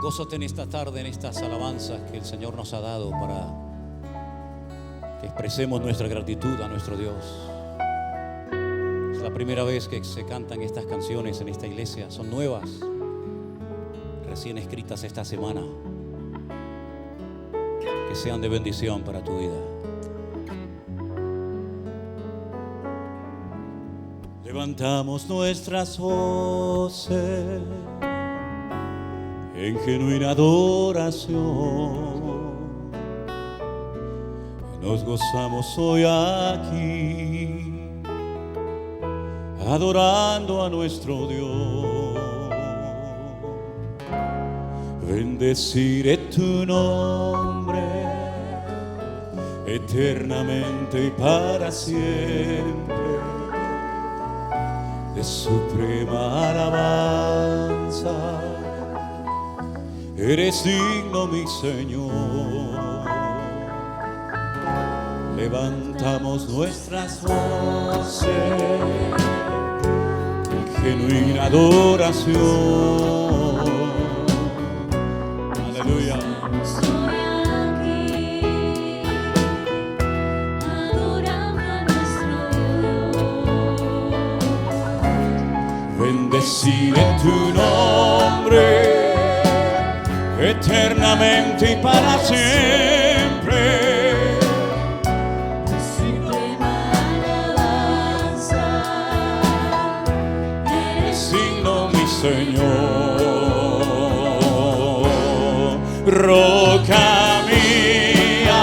Gózate en esta tarde, en estas alabanzas que el Señor nos ha dado para que expresemos nuestra gratitud a nuestro Dios. Es la primera vez que se cantan estas canciones en esta iglesia. Son nuevas, recién escritas esta semana. Que sean de bendición para tu vida. Levantamos nuestras voces en genuina adoración. Nos gozamos hoy aquí, adorando a nuestro Dios. Bendeciré tu nombre eternamente y para siempre. De suprema alabanza eres digno, mi Señor. Levantamos nuestras voces en genuina adoración. Aleluya. Estoy aquí, adorando a nuestro Dios. Bendeciré tu nombre eternamente y para siempre. Suprema alabanza, eres Signo, mi Señor, roca mía,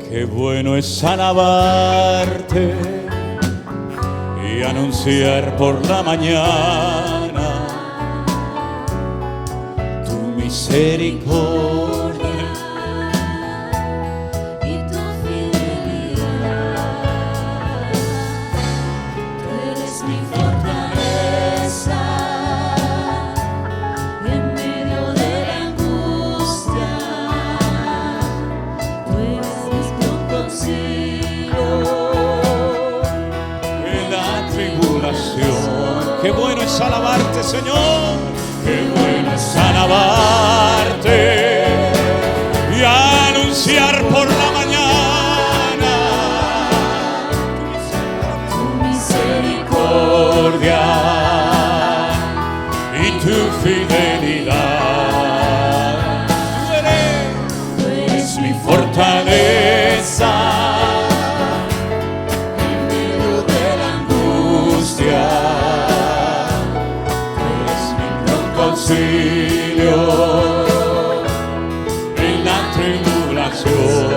qué bueno es alabarte y anunciar por la mañana tu misericordia y tu fidelidad. Tú eres mi fortaleza en medio de la angustia. Tú eres mi pronto auxilio en la tribulación. Qué bueno es alabarte, Señor. Qué bueno es alabarte y anunciar por la mañana tu misericordia y tu fidelidad. Tú eres mi fortaleza en medio de la angustia. auxilio en la tribulación.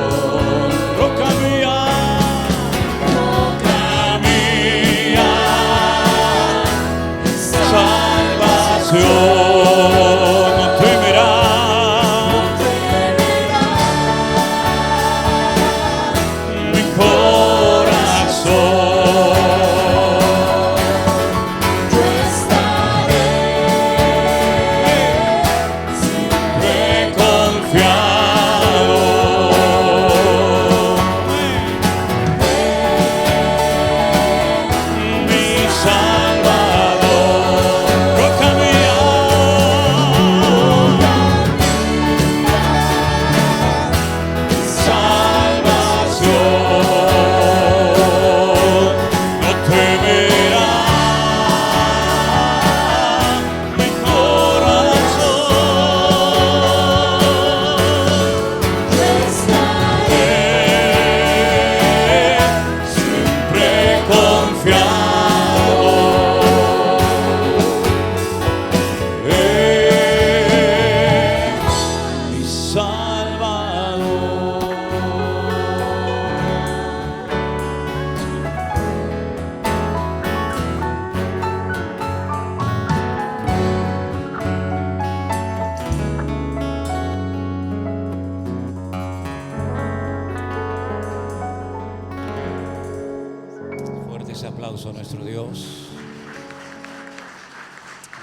ese aplauso a nuestro Dios.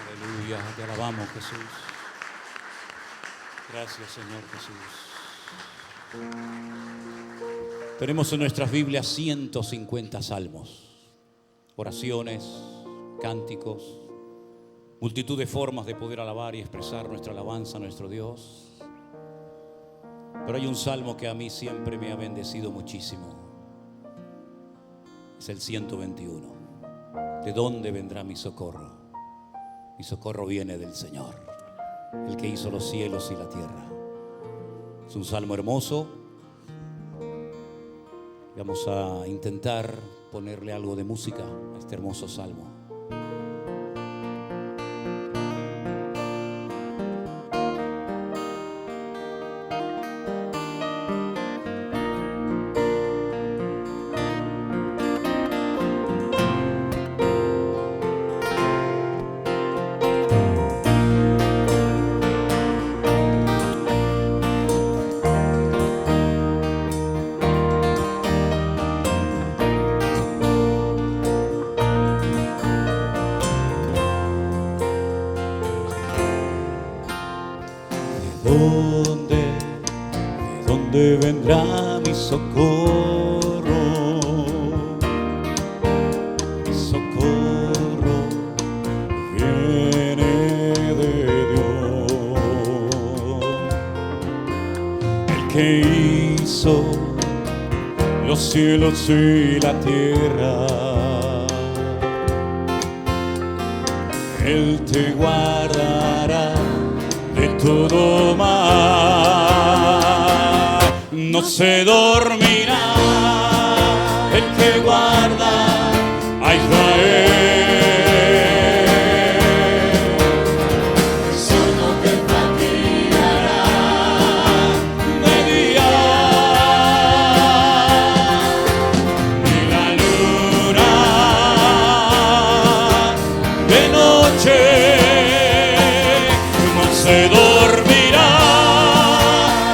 Aleluya, te alabamos, Jesús. Gracias, Señor Jesús. Tenemos en nuestras Biblias 150 salmos, oraciones, cánticos, multitud de formas de poder alabar y expresar nuestra alabanza a nuestro Dios. Pero hay un salmo que a mí siempre me ha bendecido muchísimo. Es el 121. ¿De dónde vendrá mi socorro? Mi socorro viene del Señor, el que hizo los cielos y la tierra. Es un salmo hermoso. Vamos a intentar ponerle algo de música a este hermoso salmo. ¿De dónde vendrá mi socorro? Mi socorro viene de Dios, el que hizo los cielos y la tierra. Él te guardará de todo mal, no se dormirá el que guarda a Israel. El sol no te fatigará De día ni la luna de noche. Se dormirá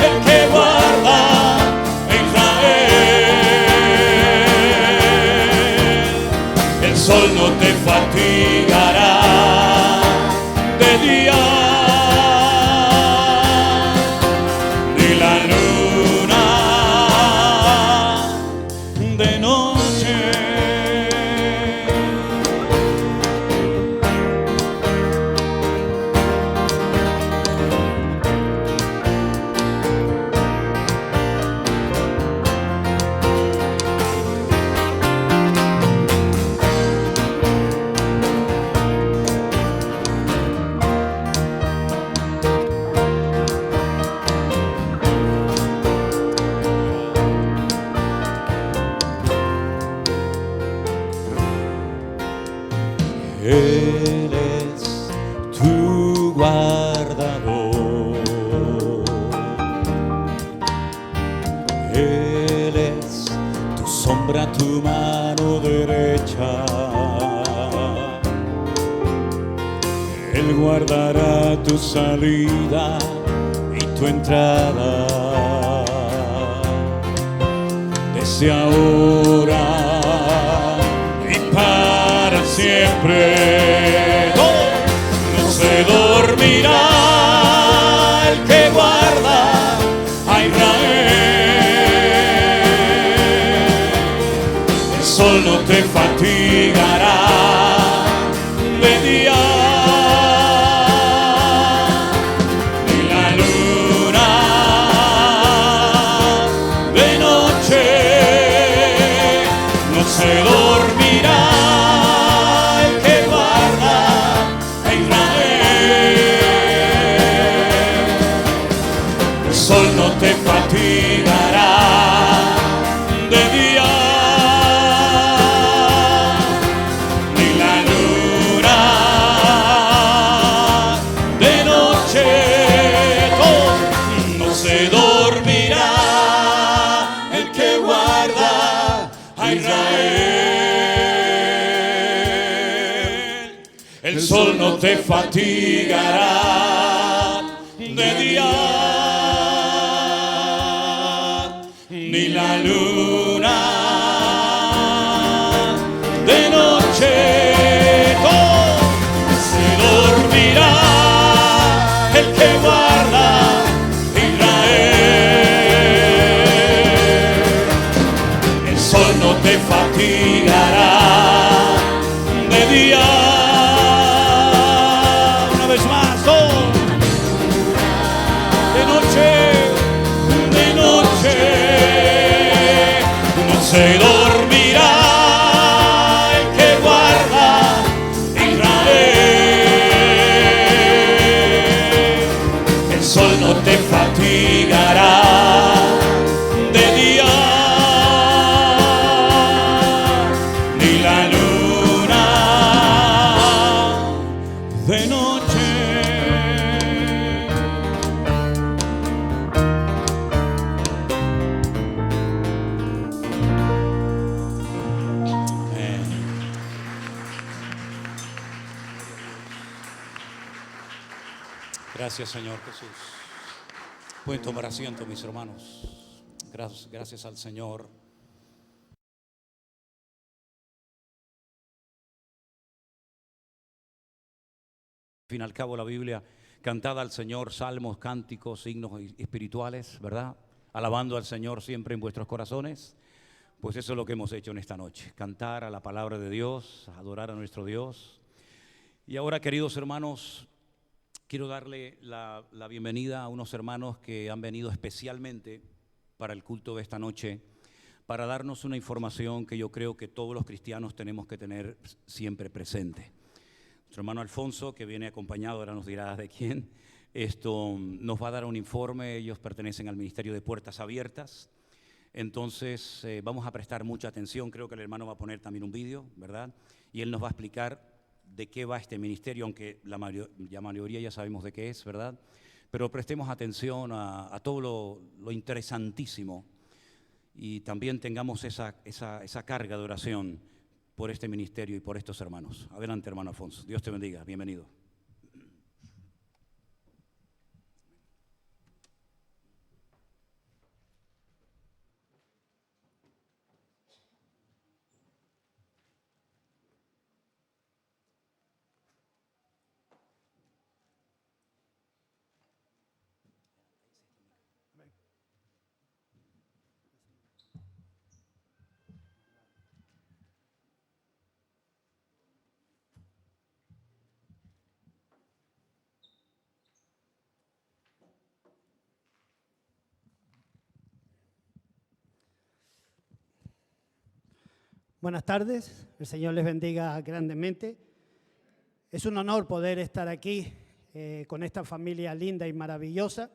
el que guarda a Israel. El sol no te fatigará de día, ni la luna de noche. Él es tu guardador, Él es tu sombra, tu mano derecha. Él guardará tu salida y tu entrada, desde ahora y para siempre. No se dormirá el que guarda a Israel. El sol no te fatigará de día, ni la luna de noche. No se dormirá el que guarda a Israel. El sol no te fatigará de día, ni la luna de noche. No se dormirá el que guarda a Israel. El sol no te fatigará de día, ni la luna de se dormirá el que guarda Israel. El sol no te fatigará de día, ni la luna de noche. Gracias, Señor Jesús. Pueden tomar asiento, mis hermanos. Gracias al Señor. Al fin y al cabo, la Biblia, cantada al Señor, salmos, cánticos, signos espirituales, ¿verdad? Alabando al Señor siempre en vuestros corazones. Pues eso es lo que hemos hecho en esta noche. Cantar a la palabra de Dios, adorar a nuestro Dios. Y ahora, queridos hermanos, quiero darle la bienvenida a unos hermanos que han venido especialmente para el culto de esta noche, para darnos una información que yo creo que todos los cristianos tenemos que tener siempre presente. Nuestro hermano Alfonso, que viene acompañado, ahora nos dirá de quién, nos va a dar un informe. Ellos pertenecen al Ministerio de Puertas Abiertas. Entonces vamos a prestar mucha atención. Creo que el hermano va a poner también un vídeo, ¿verdad? Y él nos va a explicar de qué va este ministerio, aunque la mayoría ya sabemos de qué es, ¿verdad? Pero prestemos atención a todo lo interesantísimo y también tengamos esa carga de oración por este ministerio y por estos hermanos. Adelante, hermano Alfonso. Dios te bendiga. Bienvenido. Buenas tardes, el Señor les bendiga grandemente. Es un honor poder estar aquí con esta familia linda y maravillosa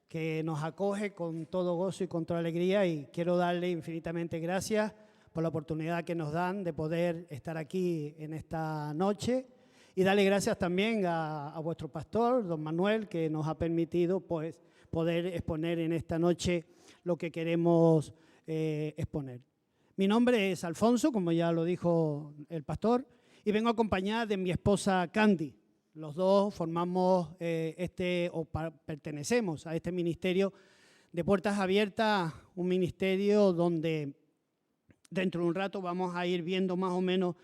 que nos acoge con todo gozo y con toda alegría, y quiero darle infinitamente gracias por la oportunidad que nos dan de poder estar aquí en esta noche, y darle gracias también a vuestro pastor, don Manuel, que nos ha permitido pues, poder exponer en esta noche lo que queremos exponer. Mi nombre es Alfonso, como ya lo dijo el pastor, y vengo acompañada de mi esposa Candy. Los dos formamos pertenecemos a este ministerio de Puertas Abiertas, un ministerio donde dentro de un rato vamos a ir viendo más o menos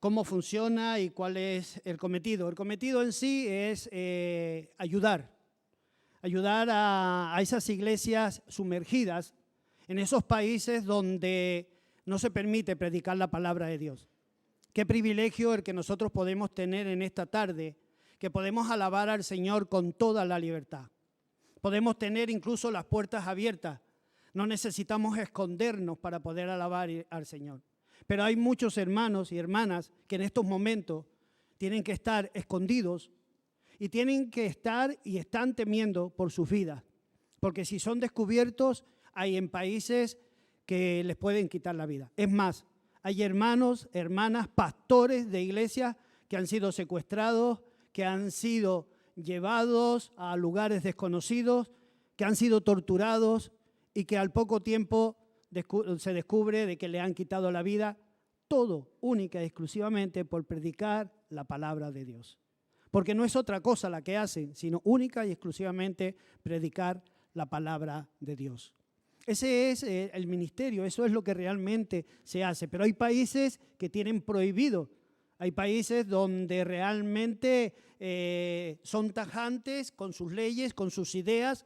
cómo funciona y cuál es el cometido. El cometido en sí es ayudar a esas iglesias sumergidas en esos países donde no se permite predicar la palabra de Dios. Qué privilegio el que nosotros podemos tener en esta tarde, que podemos alabar al Señor con toda la libertad. Podemos tener incluso las puertas abiertas. No necesitamos escondernos para poder alabar al Señor. Pero hay muchos hermanos y hermanas que en estos momentos tienen que estar escondidos y tienen que estar y están temiendo por sus vidas. Porque si son descubiertos, hay en países que les pueden quitar la vida. Es más, hay hermanos, hermanas, pastores de iglesias que han sido secuestrados, que han sido llevados a lugares desconocidos, que han sido torturados y que al poco tiempo se descubre de que le han quitado la vida, todo única y exclusivamente por predicar la palabra de Dios. Porque no es otra cosa la que hacen, sino única y exclusivamente predicar la palabra de Dios. Ese es el ministerio, eso es lo que realmente se hace. Pero hay países que tienen prohibido, hay países donde realmente son tajantes con sus leyes, con sus ideas,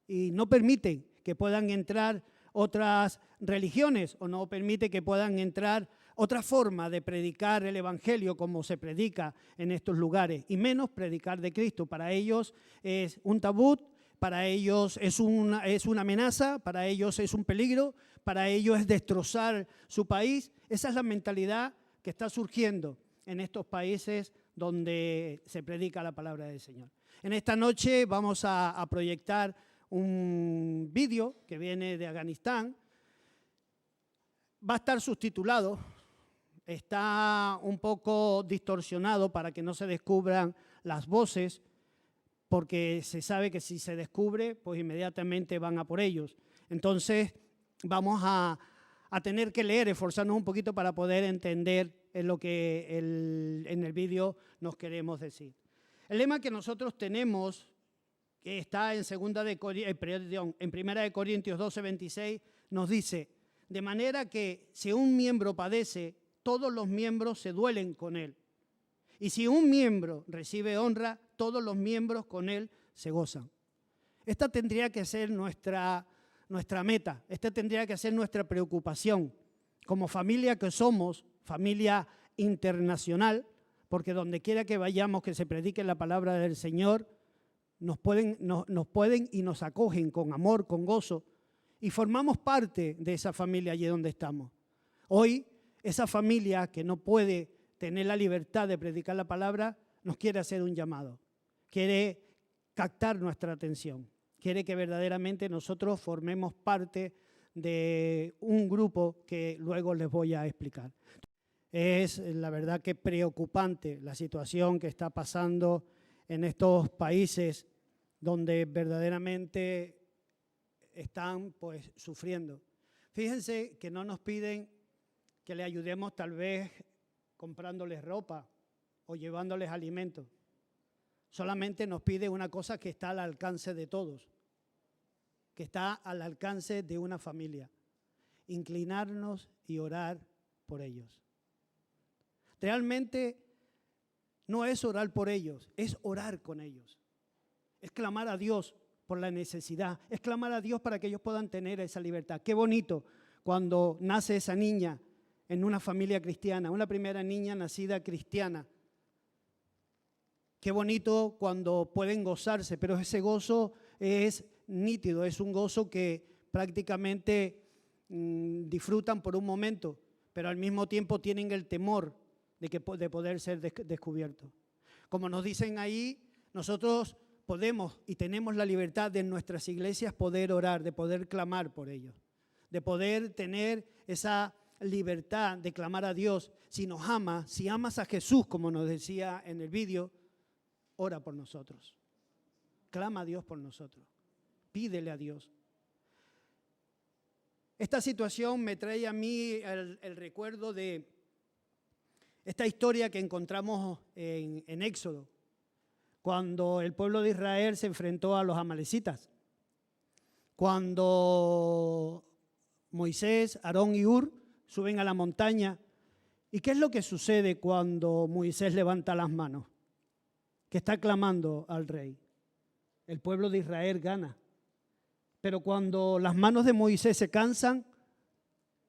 y no permiten que puedan entrar otras religiones o no permite que puedan entrar otra forma de predicar el evangelio como se predica en estos lugares, y menos predicar de Cristo. Para ellos es un tabú, para ellos es una amenaza, para ellos es un peligro, para ellos es destrozar su país. Esa es la mentalidad que está surgiendo en estos países donde se predica la palabra del Señor. En esta noche vamos a proyectar un vídeo que viene de Afganistán. Va a estar subtitulado, está un poco distorsionado para que no se descubran las voces, porque se sabe que si se descubre, pues inmediatamente van a por ellos. Entonces vamos a tener que leer, esforzarnos un poquito para poder entender lo que en el vídeo nos queremos decir. El lema que nosotros tenemos, que está en 1 de Corintios 12:26, nos dice: de manera que si un miembro padece, todos los miembros se duelen con él. Y si un miembro recibe honra, todos los miembros con él se gozan. Esta tendría que ser nuestra meta, esta tendría que ser nuestra preocupación. Como familia que somos, familia internacional, porque donde quiera que vayamos que se predique la palabra del Señor, nos pueden y nos acogen con amor, con gozo, y formamos parte de esa familia allí donde estamos. Hoy, esa familia que no puede tener la libertad de predicar la palabra, nos quiere hacer un llamado, quiere captar nuestra atención, quiere que verdaderamente nosotros formemos parte de un grupo que luego les voy a explicar. Es la verdad que preocupante la situación que está pasando en estos países donde verdaderamente están pues sufriendo. Fíjense que no nos piden que le ayudemos tal vez comprándoles ropa o llevándoles alimentos. Solamente nos pide una cosa que está al alcance de todos, que está al alcance de una familia: inclinarnos y orar por ellos. Realmente no es orar por ellos, es orar con ellos. Es clamar a Dios por la necesidad, es clamar a Dios para que ellos puedan tener esa libertad. Qué bonito cuando nace esa niña en una familia cristiana, una primera niña nacida cristiana. Qué bonito cuando pueden gozarse, pero ese gozo es nítido, es un gozo que prácticamente disfrutan por un momento, pero al mismo tiempo tienen el temor de poder ser descubiertos. Como nos dicen ahí, nosotros podemos y tenemos la libertad de en nuestras iglesias poder orar, de poder clamar por ellos, de poder tener esa libertad de clamar a Dios. Si nos ama, si amas a Jesús, como nos decía en el vídeo, ora por nosotros, clama a Dios por nosotros, pídele a Dios. Esta situación me trae a mí el recuerdo de esta historia que encontramos en Éxodo, cuando el pueblo de Israel se enfrentó a los amalecitas, cuando Moisés, Aarón y Hur suben a la montaña. ¿Y qué es lo que sucede cuando Moisés levanta las manos? Que está clamando al rey. El pueblo de Israel gana. Pero cuando las manos de Moisés se cansan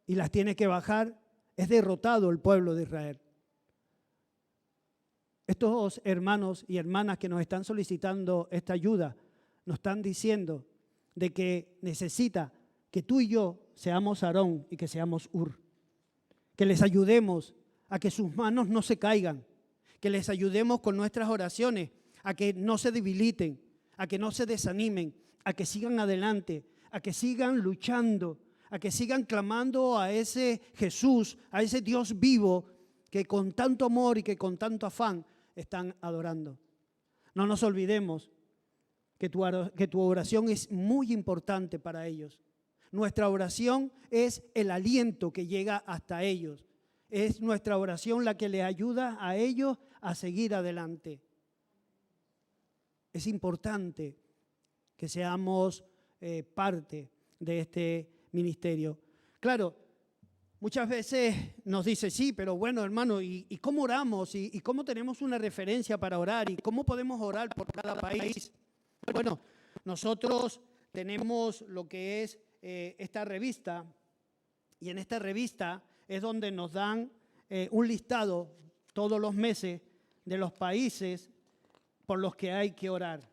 y las tiene que bajar, es derrotado el pueblo de Israel. Estos hermanos y hermanas que nos están solicitando esta ayuda, nos están diciendo de que necesita que tú y yo seamos Aarón y que seamos Hur. Que les ayudemos a que sus manos no se caigan, que les ayudemos con nuestras oraciones, a que no se debiliten, a que no se desanimen, a que sigan adelante, a que sigan luchando, a que sigan clamando a ese Jesús, a ese Dios vivo que con tanto amor y que con tanto afán están adorando. No nos olvidemos que tu oración es muy importante para ellos. Nuestra oración es el aliento que llega hasta ellos. Es nuestra oración la que les ayuda a ellos a seguir adelante. Es importante que seamos parte de este ministerio. Claro, muchas veces nos dice, sí, pero bueno, hermano, ¿y cómo oramos? ¿Y cómo tenemos una referencia para orar? ¿Y cómo podemos orar por cada país? Bueno, nosotros tenemos lo que es esta revista, y en esta revista es donde nos dan un listado todos los meses de los países por los que hay que orar.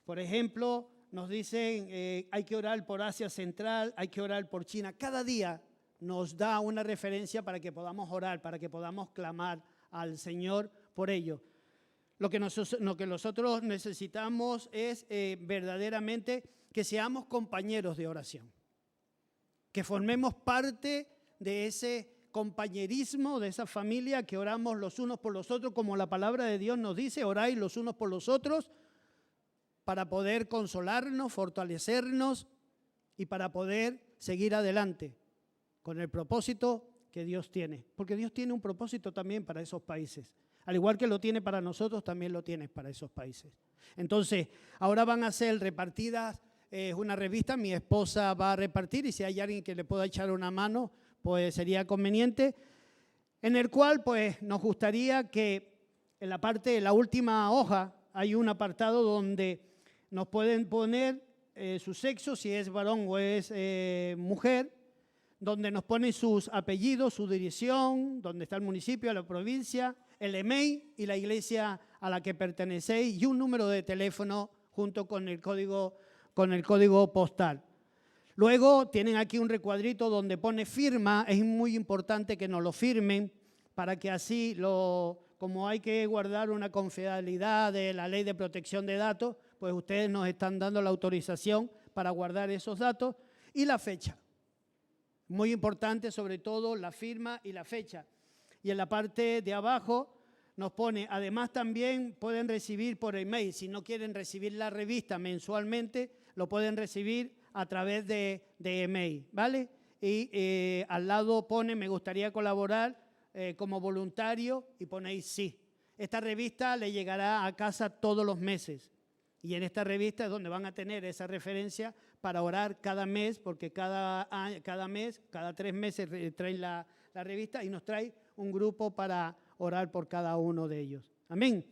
Por ejemplo, nos dicen hay que orar por Asia Central, hay que orar por China. Cada día nos da una referencia para que podamos orar, para que podamos clamar al Señor por ello. Lo que nosotros necesitamos es verdaderamente que seamos compañeros de oración, que formemos parte de ese compañerismo, de esa familia que oramos los unos por los otros, como la palabra de Dios nos dice, oráis los unos por los otros, para poder consolarnos, fortalecernos y para poder seguir adelante con el propósito que Dios tiene. Porque Dios tiene un propósito también para esos países. Al igual que lo tiene para nosotros, también lo tiene para esos países. Entonces, ahora van a ser repartidas una revista, mi esposa va a repartir y si hay alguien que le pueda echar una mano, pues sería conveniente, en el cual pues nos gustaría que en la parte de la última hoja hay un apartado donde nos pueden poner su sexo, si es varón o es mujer, donde nos ponen sus apellidos, su dirección, donde está el municipio, la provincia, el email y la iglesia a la que pertenecéis y un número de teléfono junto con el código postal. Luego tienen aquí un recuadrito donde pone firma, es muy importante que nos lo firmen para que así, como hay que guardar una confidencialidad de la ley de protección de datos, pues ustedes nos están dando la autorización para guardar esos datos y la fecha. Muy importante sobre todo la firma y la fecha. Y en la parte de abajo nos pone, además también pueden recibir por email, si no quieren recibir la revista mensualmente, lo pueden recibir a través de email, ¿vale? Y al lado pone, me gustaría colaborar como voluntario y ponéis sí. Esta revista le llegará a casa todos los meses y en esta revista es donde van a tener esa referencia para orar cada mes, porque cada 3 meses traen la revista y nos trae un grupo para orar por cada uno de ellos. Amén.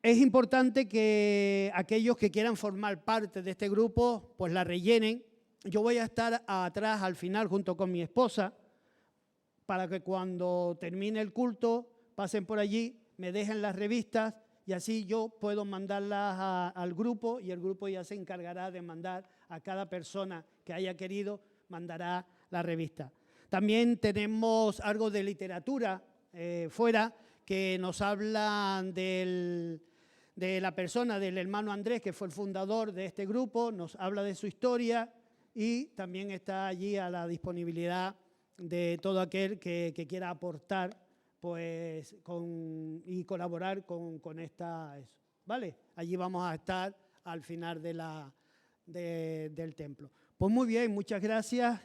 Es importante que aquellos que quieran formar parte de este grupo, pues la rellenen. Yo voy a estar atrás al final junto con mi esposa para que cuando termine el culto pasen por allí, me dejen las revistas y así yo puedo mandarlas al grupo y el grupo ya se encargará de mandar a cada persona que haya querido, mandará la revista. También tenemos algo de literatura fuera que nos hablan de la persona del hermano Andrés, que fue el fundador de este grupo, nos habla de su historia y también está allí a la disponibilidad de todo aquel que quiera aportar pues, y colaborar con esta... ¿Vale? Allí vamos a estar al final del templo. Pues muy bien, muchas gracias.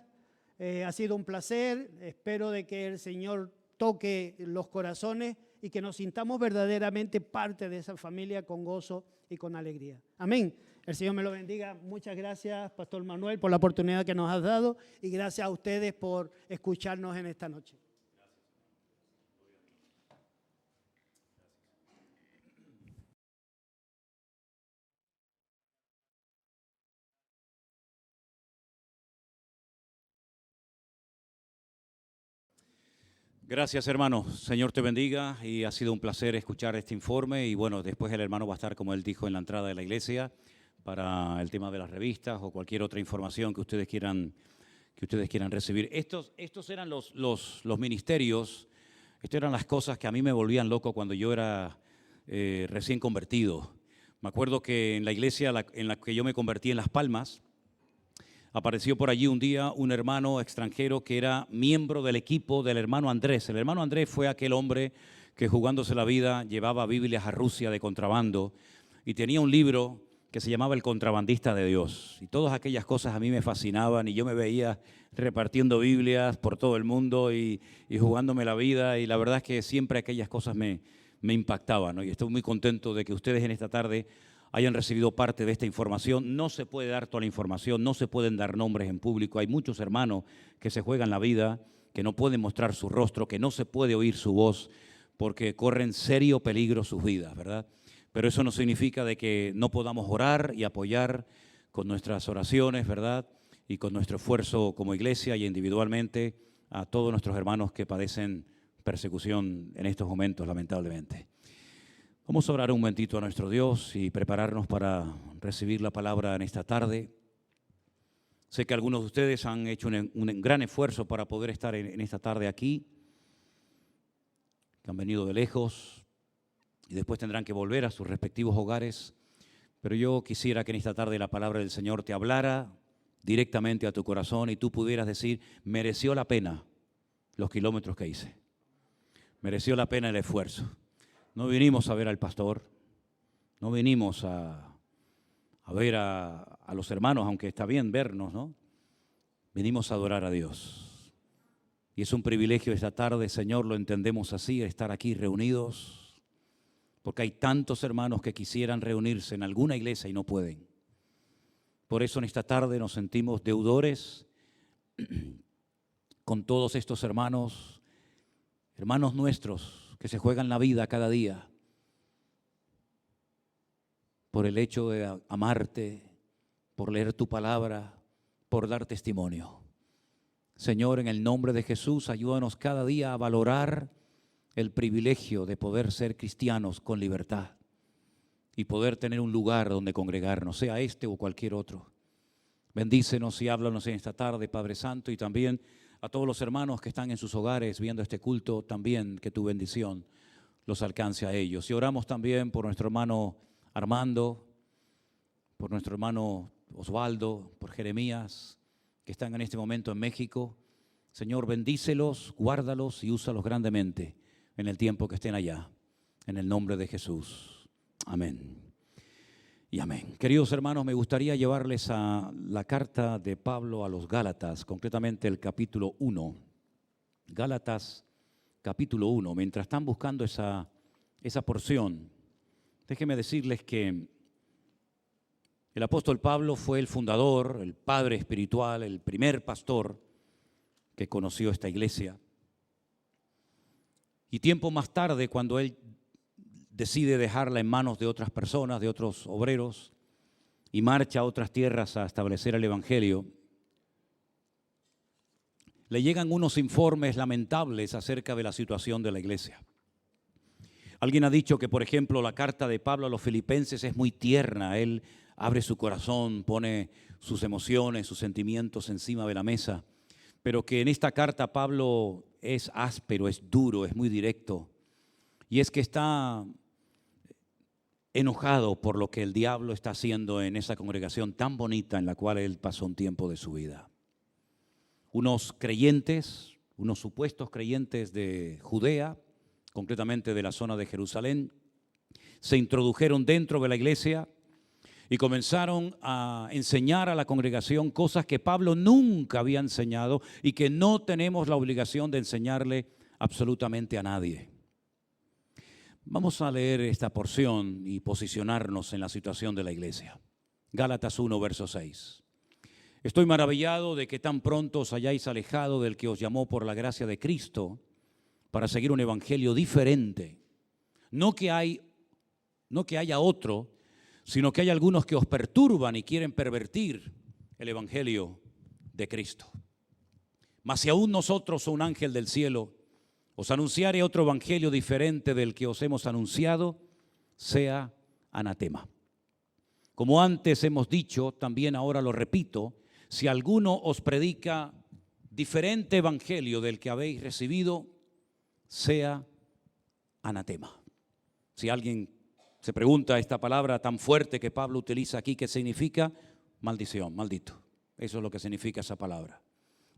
Ha sido un placer. Espero de que el Señor toque los corazones y que nos sintamos verdaderamente parte de esa familia con gozo y con alegría. Amén. El Señor me lo bendiga. Muchas gracias, Pastor Manuel, por la oportunidad que nos has dado y gracias a ustedes por escucharnos en esta noche. Gracias, hermano. Señor te bendiga y ha sido un placer escuchar este informe y bueno, después el hermano va a estar, como él dijo, en la entrada de la iglesia para el tema de las revistas o cualquier otra información que ustedes quieran recibir. Estos eran los ministerios, estas eran las cosas que a mí me volvían loco cuando yo era recién convertido. Me acuerdo que en la iglesia en la que yo me convertí en Las Palmas, apareció por allí un día un hermano extranjero que era miembro del equipo del hermano Andrés. El hermano Andrés fue aquel hombre que jugándose la vida llevaba Biblias a Rusia de contrabando y tenía un libro que se llamaba El Contrabandista de Dios. Y todas aquellas cosas a mí me fascinaban y yo me veía repartiendo Biblias por todo el mundo y jugándome la vida y la verdad es que siempre aquellas cosas me impactaban, ¿no? Y estoy muy contento de que ustedes en esta tarde hayan recibido parte de esta información. No se puede dar toda la información, no se pueden dar nombres en público. Hay muchos hermanos que se juegan la vida, que no pueden mostrar su rostro, que no se puede oír su voz, porque corren serio peligro sus vidas, ¿verdad? Pero eso no significa de que no podamos orar y apoyar con nuestras oraciones, ¿verdad? Y con nuestro esfuerzo como iglesia y individualmente a todos nuestros hermanos que padecen persecución en estos momentos, lamentablemente. Vamos a orar un momentito a nuestro Dios y prepararnos para recibir la palabra en esta tarde. Sé que algunos de ustedes han hecho un gran esfuerzo para poder estar en esta tarde aquí, que han venido de lejos y después tendrán que volver a sus respectivos hogares. Pero yo quisiera que en esta tarde la palabra del Señor te hablara directamente a tu corazón y tú pudieras decir, mereció la pena los kilómetros que hice. Mereció la pena el esfuerzo. No vinimos a ver al pastor, no vinimos a ver a los hermanos, aunque está bien vernos, ¿no? Venimos a adorar a Dios. Y es un privilegio esta tarde, Señor, lo entendemos así, estar aquí reunidos, porque hay tantos hermanos que quisieran reunirse en alguna iglesia y no pueden. Por eso en esta tarde nos sentimos deudores con todos estos hermanos nuestros, que se juegan la vida cada día por el hecho de amarte, por leer tu palabra, por dar testimonio. Señor, en el nombre de Jesús, ayúdanos cada día a valorar el privilegio de poder ser cristianos con libertad y poder tener un lugar donde congregarnos, sea este o cualquier otro. Bendícenos y háblanos en esta tarde, Padre Santo, y también a todos los hermanos que están en sus hogares viendo este culto, también que tu bendición los alcance a ellos. Y oramos también por nuestro hermano Armando, por nuestro hermano Osvaldo, por Jeremías, que están en este momento en México. Señor, bendícelos, guárdalos y úsalos grandemente en el tiempo que estén allá. En el nombre de Jesús. Amén. Y amén. Queridos hermanos, me gustaría llevarles a la carta de Pablo a los Gálatas, concretamente el capítulo 1. Gálatas, capítulo 1. Mientras están buscando esa porción, déjenme decirles que el apóstol Pablo fue el fundador, el padre espiritual, el primer pastor que conoció esta iglesia. Y tiempo más tarde, cuando él decide dejarla en manos de otras personas, de otros obreros, y marcha a otras tierras a establecer el evangelio, le llegan unos informes lamentables acerca de la situación de la iglesia. Alguien ha dicho que, por ejemplo, la carta de Pablo a los filipenses es muy tierna. Él abre su corazón, pone sus emociones, sus sentimientos encima de la mesa, pero que en esta carta Pablo es áspero, es duro, es muy directo. Y es que está enojado por lo que el diablo está haciendo en esa congregación tan bonita en la cual él pasó un tiempo de su vida. Unos creyentes, unos supuestos creyentes de Judea, concretamente de la zona de Jerusalén, se introdujeron dentro de la iglesia y comenzaron a enseñar a la congregación cosas que Pablo nunca había enseñado y que no tenemos la obligación de enseñarle absolutamente a nadie. Vamos a leer esta porción y posicionarnos en la situación de la iglesia. Gálatas 1, verso 6. Estoy maravillado de que tan pronto os hayáis alejado del que os llamó por la gracia de Cristo para seguir un evangelio diferente. No que haya otro, sino que hay algunos que os perturban y quieren pervertir el evangelio de Cristo. Mas si aún nosotros o un ángel del cielo os anunciare otro evangelio diferente del que os hemos anunciado, sea anatema. Como antes hemos dicho, también ahora lo repito, si alguno os predica diferente evangelio del que habéis recibido, sea anatema. Si alguien se pregunta esta palabra tan fuerte que Pablo utiliza aquí, ¿qué significa? Maldición, maldito. Eso es lo que significa esa palabra.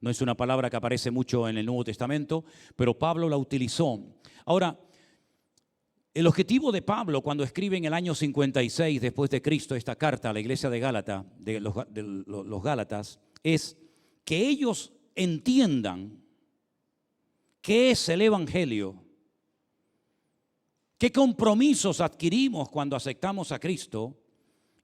No es una palabra que aparece mucho en el Nuevo Testamento, pero Pablo la utilizó. Ahora, el objetivo de Pablo cuando escribe en el año 56 después de Cristo esta carta a la iglesia de Gálata, de los Gálatas, es que ellos entiendan qué es el evangelio, qué compromisos adquirimos cuando aceptamos a Cristo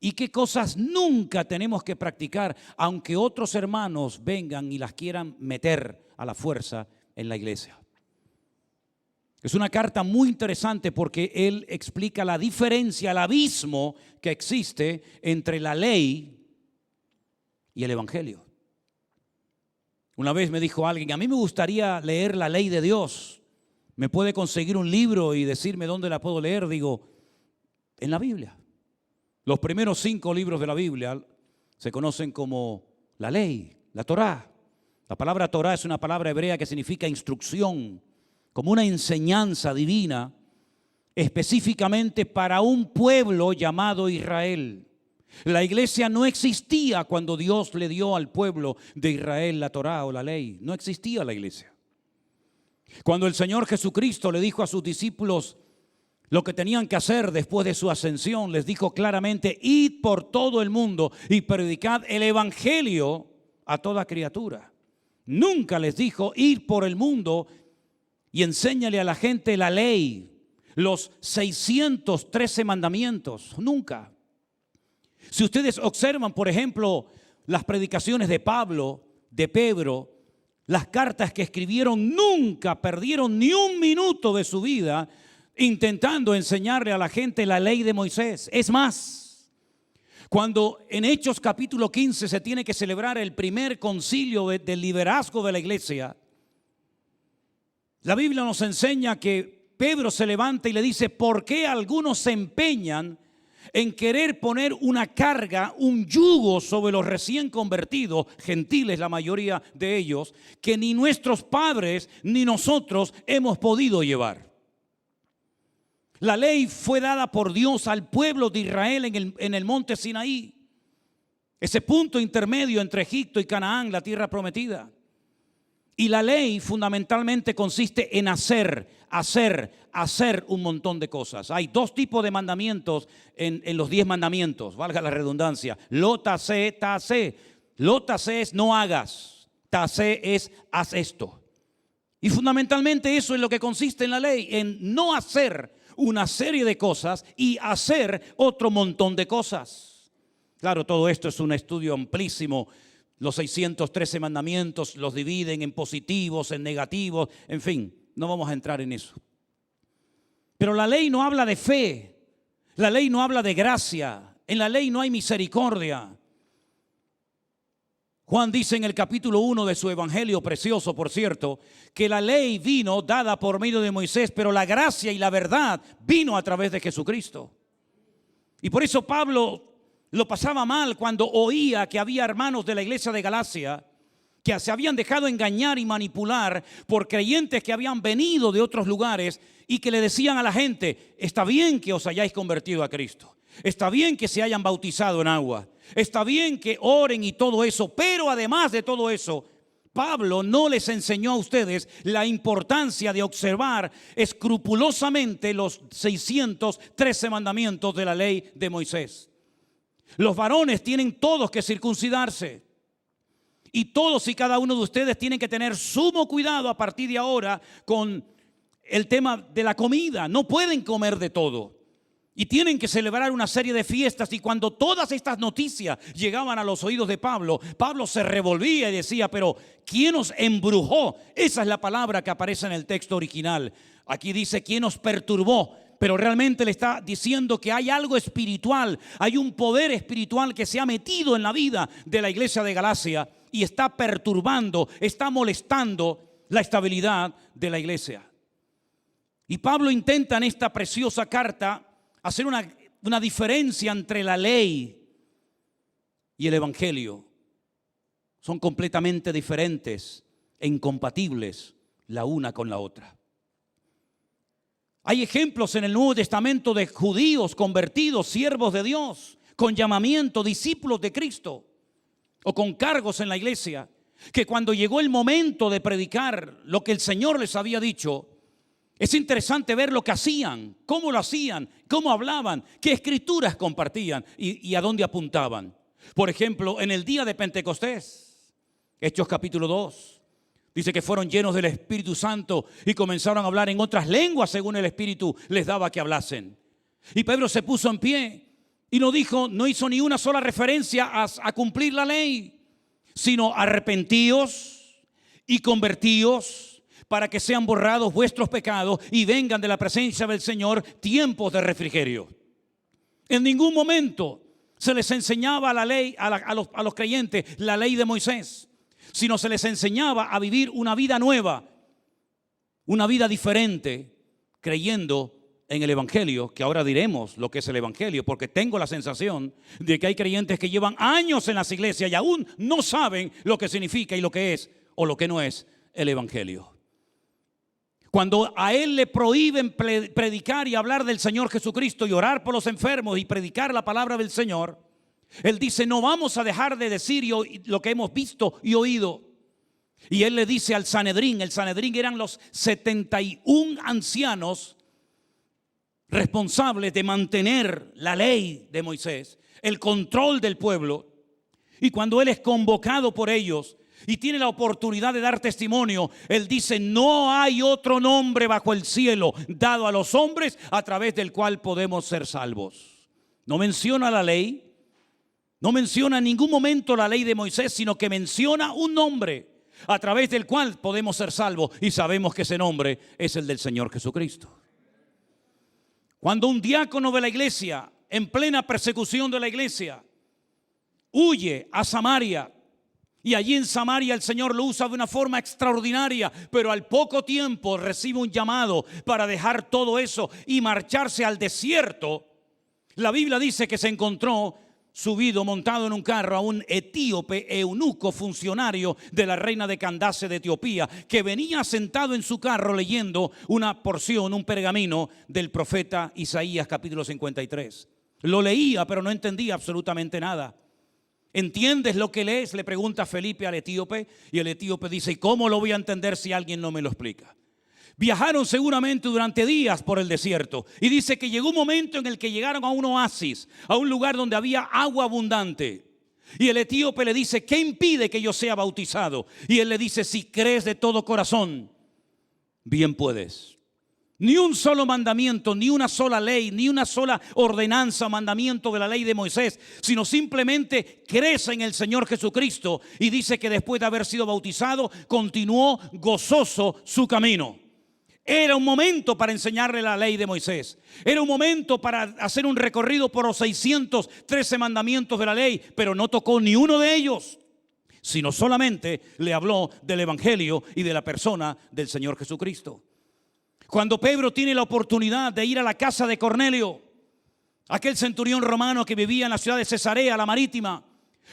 y qué cosas nunca tenemos que practicar, aunque otros hermanos vengan y las quieran meter a la fuerza en la iglesia. Es una carta muy interesante porque él explica la diferencia, el abismo que existe entre la ley y el evangelio. Una vez me dijo alguien, a mí me gustaría leer la ley de Dios. ¿Me puede conseguir un libro y decirme dónde la puedo leer? Digo, en la Biblia. Los primeros 5 libros de la Biblia se conocen como la ley, la Torá. La palabra Torá es una palabra hebrea que significa instrucción, como una enseñanza divina, específicamente para un pueblo llamado Israel. La iglesia no existía cuando Dios le dio al pueblo de Israel la Torá o la ley. No existía la iglesia. Cuando el Señor Jesucristo le dijo a sus discípulos lo que tenían que hacer después de su ascensión, les dijo claramente: id por todo el mundo y predicad el evangelio a toda criatura. Nunca les dijo: id por el mundo y enséñale a la gente la ley, los 613 mandamientos. Nunca. Si ustedes observan, por ejemplo, las predicaciones de Pablo, de Pedro, las cartas que escribieron, nunca perdieron ni un minuto de su vida intentando enseñarle a la gente la ley de Moisés. Es más, cuando en Hechos capítulo 15 se tiene que celebrar el primer concilio del liderazgo de la iglesia, la Biblia nos enseña que Pedro se levanta y le dice: ¿por qué algunos se empeñan en querer poner una carga, un yugo sobre los recién convertidos, gentiles la mayoría de ellos, que ni nuestros padres ni nosotros hemos podido llevar? La ley fue dada por Dios al pueblo de Israel en el monte Sinaí, ese punto intermedio entre Egipto y Canaán, la tierra prometida. Y la ley fundamentalmente consiste en hacer un montón de cosas. Hay 2 tipos de mandamientos en los 10 mandamientos, valga la redundancia. Lo tasé, tasé. Lo tasé es no hagas. Tasé es haz esto. Y fundamentalmente eso es lo que consiste en la ley, en no hacer una serie de cosas y hacer otro montón de cosas. Claro, todo esto es un estudio amplísimo. Los 613 mandamientos los dividen en positivos, en negativos, en fin, no vamos a entrar en eso. Pero la ley no habla de fe, la ley no habla de gracia, en la ley no hay misericordia. Juan dice en el capítulo 1 de su evangelio, precioso por cierto, que la ley vino dada por medio de Moisés, pero la gracia y la verdad vino a través de Jesucristo. Y por eso Pablo lo pasaba mal cuando oía que había hermanos de la iglesia de Galacia que se habían dejado engañar y manipular por creyentes que habían venido de otros lugares y que le decían a la gente: está bien que os hayáis convertido a Cristo, está bien que se hayan bautizado en agua, está bien que oren y todo eso, pero además de todo eso, Pablo no les enseñó a ustedes la importancia de observar escrupulosamente los 613 mandamientos de la ley de Moisés. Los varones tienen todos que circuncidarse. Y todos y cada uno de ustedes tienen que tener sumo cuidado a partir de ahora con el tema de la comida. No pueden comer de todo. Y tienen que celebrar una serie de fiestas. Y cuando todas estas noticias llegaban a los oídos de Pablo, Pablo se revolvía y decía: pero ¿quién os embrujó? Esa es la palabra que aparece en el texto original. Aquí dice: ¿quién os perturbó? Pero realmente le está diciendo que hay algo espiritual, hay un poder espiritual que se ha metido en la vida de la iglesia de Galacia y está perturbando, está molestando la estabilidad de la iglesia. Y Pablo intenta en esta preciosa carta hacer una diferencia entre la ley y el evangelio. Son completamente diferentes e incompatibles la una con la otra. Hay ejemplos en el Nuevo Testamento de judíos convertidos, siervos de Dios, con llamamiento, discípulos de Cristo, o con cargos en la iglesia, que cuando llegó el momento de predicar lo que el Señor les había dicho, es interesante ver lo que hacían, cómo lo hacían, cómo hablaban, qué escrituras compartían y a dónde apuntaban. Por ejemplo, en el día de Pentecostés, Hechos capítulo 2, dice que fueron llenos del Espíritu Santo y comenzaron a hablar en otras lenguas según el Espíritu les daba que hablasen. Y Pedro se puso en pie y no hizo ni una sola referencia a cumplir la ley, sino arrepentíos y convertíos para que sean borrados vuestros pecados y vengan de la presencia del Señor tiempos de refrigerio. En ningún momento se les enseñaba la ley a los creyentes, la ley de Moisés, sino se les enseñaba a vivir una vida nueva, una vida diferente, creyendo en el Evangelio, que ahora diremos lo que es el Evangelio, porque tengo la sensación de que hay creyentes que llevan años en las iglesias y aún no saben lo que significa y lo que es o lo que no es el Evangelio. Cuando a él le prohíben predicar y hablar del Señor Jesucristo y orar por los enfermos y predicar la palabra del Señor, él dice: no vamos a dejar de decir lo que hemos visto y oído. Y él le dice al Sanedrín, el Sanedrín eran los 71 ancianos responsables de mantener la ley de Moisés, el control del pueblo. Y cuando él es convocado por ellos y tiene la oportunidad de dar testimonio, él dice: no hay otro nombre bajo el cielo dado a los hombres a través del cual podemos ser salvos. No menciona la ley, no menciona en ningún momento la ley de Moisés, sino que menciona un nombre a través del cual podemos ser salvos, y sabemos que ese nombre es el del Señor Jesucristo. Cuando un diácono de la iglesia, en plena persecución de la iglesia, huye a Samaria, y allí en Samaria el Señor lo usa de una forma extraordinaria, pero al poco tiempo recibe un llamado para dejar todo eso y marcharse al desierto. La Biblia dice que se encontró subido, montado en un carro, a un etíope eunuco funcionario de la reina de Candace de Etiopía, que venía sentado en su carro leyendo una porción, un pergamino del profeta Isaías capítulo 53. Lo leía, pero no entendía absolutamente nada. ¿Entiendes lo que lees?, le pregunta Felipe al etíope, y el etíope dice: ¿y cómo lo voy a entender si alguien no me lo explica? Viajaron seguramente durante días por el desierto, y dice que llegó un momento en el que llegaron a un oasis, a un lugar donde había agua abundante. Y el etíope le dice: ¿qué impide que yo sea bautizado? Y él le dice: si crees de todo corazón, bien puedes. Ni un solo mandamiento, ni una sola ley, ni una sola ordenanza o mandamiento de la ley de Moisés, sino simplemente crees en el Señor Jesucristo. Y dice que después de haber sido bautizado, continuó gozoso su camino. Era un momento para enseñarle la ley de Moisés. Era un momento para hacer un recorrido por los 613 mandamientos de la ley, pero no tocó ni uno de ellos, sino solamente le habló del Evangelio y de la persona del Señor Jesucristo. Cuando Pedro tiene la oportunidad de ir a la casa de Cornelio, aquel centurión romano que vivía en la ciudad de Cesarea, la marítima,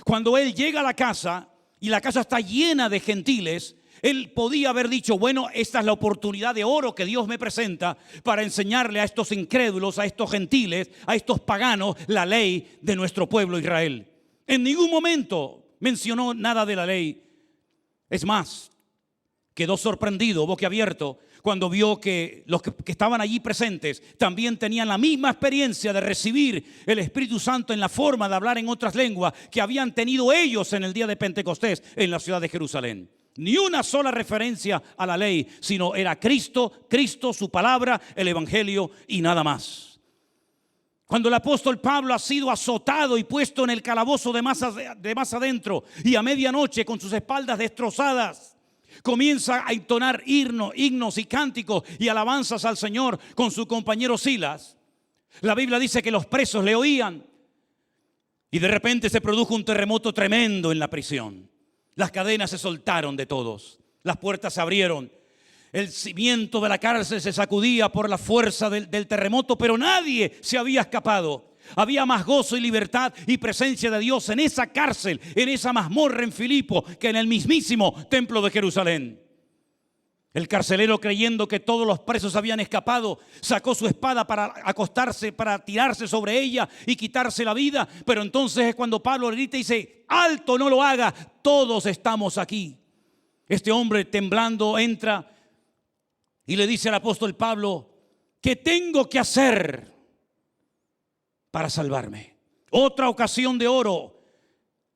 cuando él llega a la casa y la casa está llena de gentiles, él podía haber dicho: bueno, esta es la oportunidad de oro que Dios me presenta para enseñarle a estos incrédulos, a estos gentiles, a estos paganos, la ley de nuestro pueblo Israel. En ningún momento mencionó nada de la ley. Es más, quedó sorprendido, boquiabierto, cuando vio que los que estaban allí presentes también tenían la misma experiencia de recibir el Espíritu Santo en la forma de hablar en otras lenguas que habían tenido ellos en el día de Pentecostés en la ciudad de Jerusalén. Ni una sola referencia a la ley, sino era Cristo, su palabra, el Evangelio y nada más. Cuando el apóstol Pablo ha sido azotado y puesto en el calabozo de más adentro, y a medianoche con sus espaldas destrozadas, comienza a entonar himnos y cánticos y alabanzas al Señor con su compañero Silas. La Biblia dice que los presos le oían, y de repente se produjo un terremoto tremendo en la prisión. Las cadenas se soltaron de todos, las puertas se abrieron, el cimiento de la cárcel se sacudía por la fuerza del terremoto, pero nadie se había escapado. Había más gozo y libertad y presencia de Dios en esa cárcel, en esa mazmorra en Filipo, que en el mismísimo templo de Jerusalén. El carcelero, creyendo que todos los presos habían escapado, sacó su espada para acostarse, para tirarse sobre ella y quitarse la vida. Pero entonces es cuando Pablo grita y dice: alto, no lo haga, todos estamos aquí. Este hombre temblando entra y le dice al apóstol Pablo: ¿qué tengo que hacer para salvarme? Otra ocasión de oro.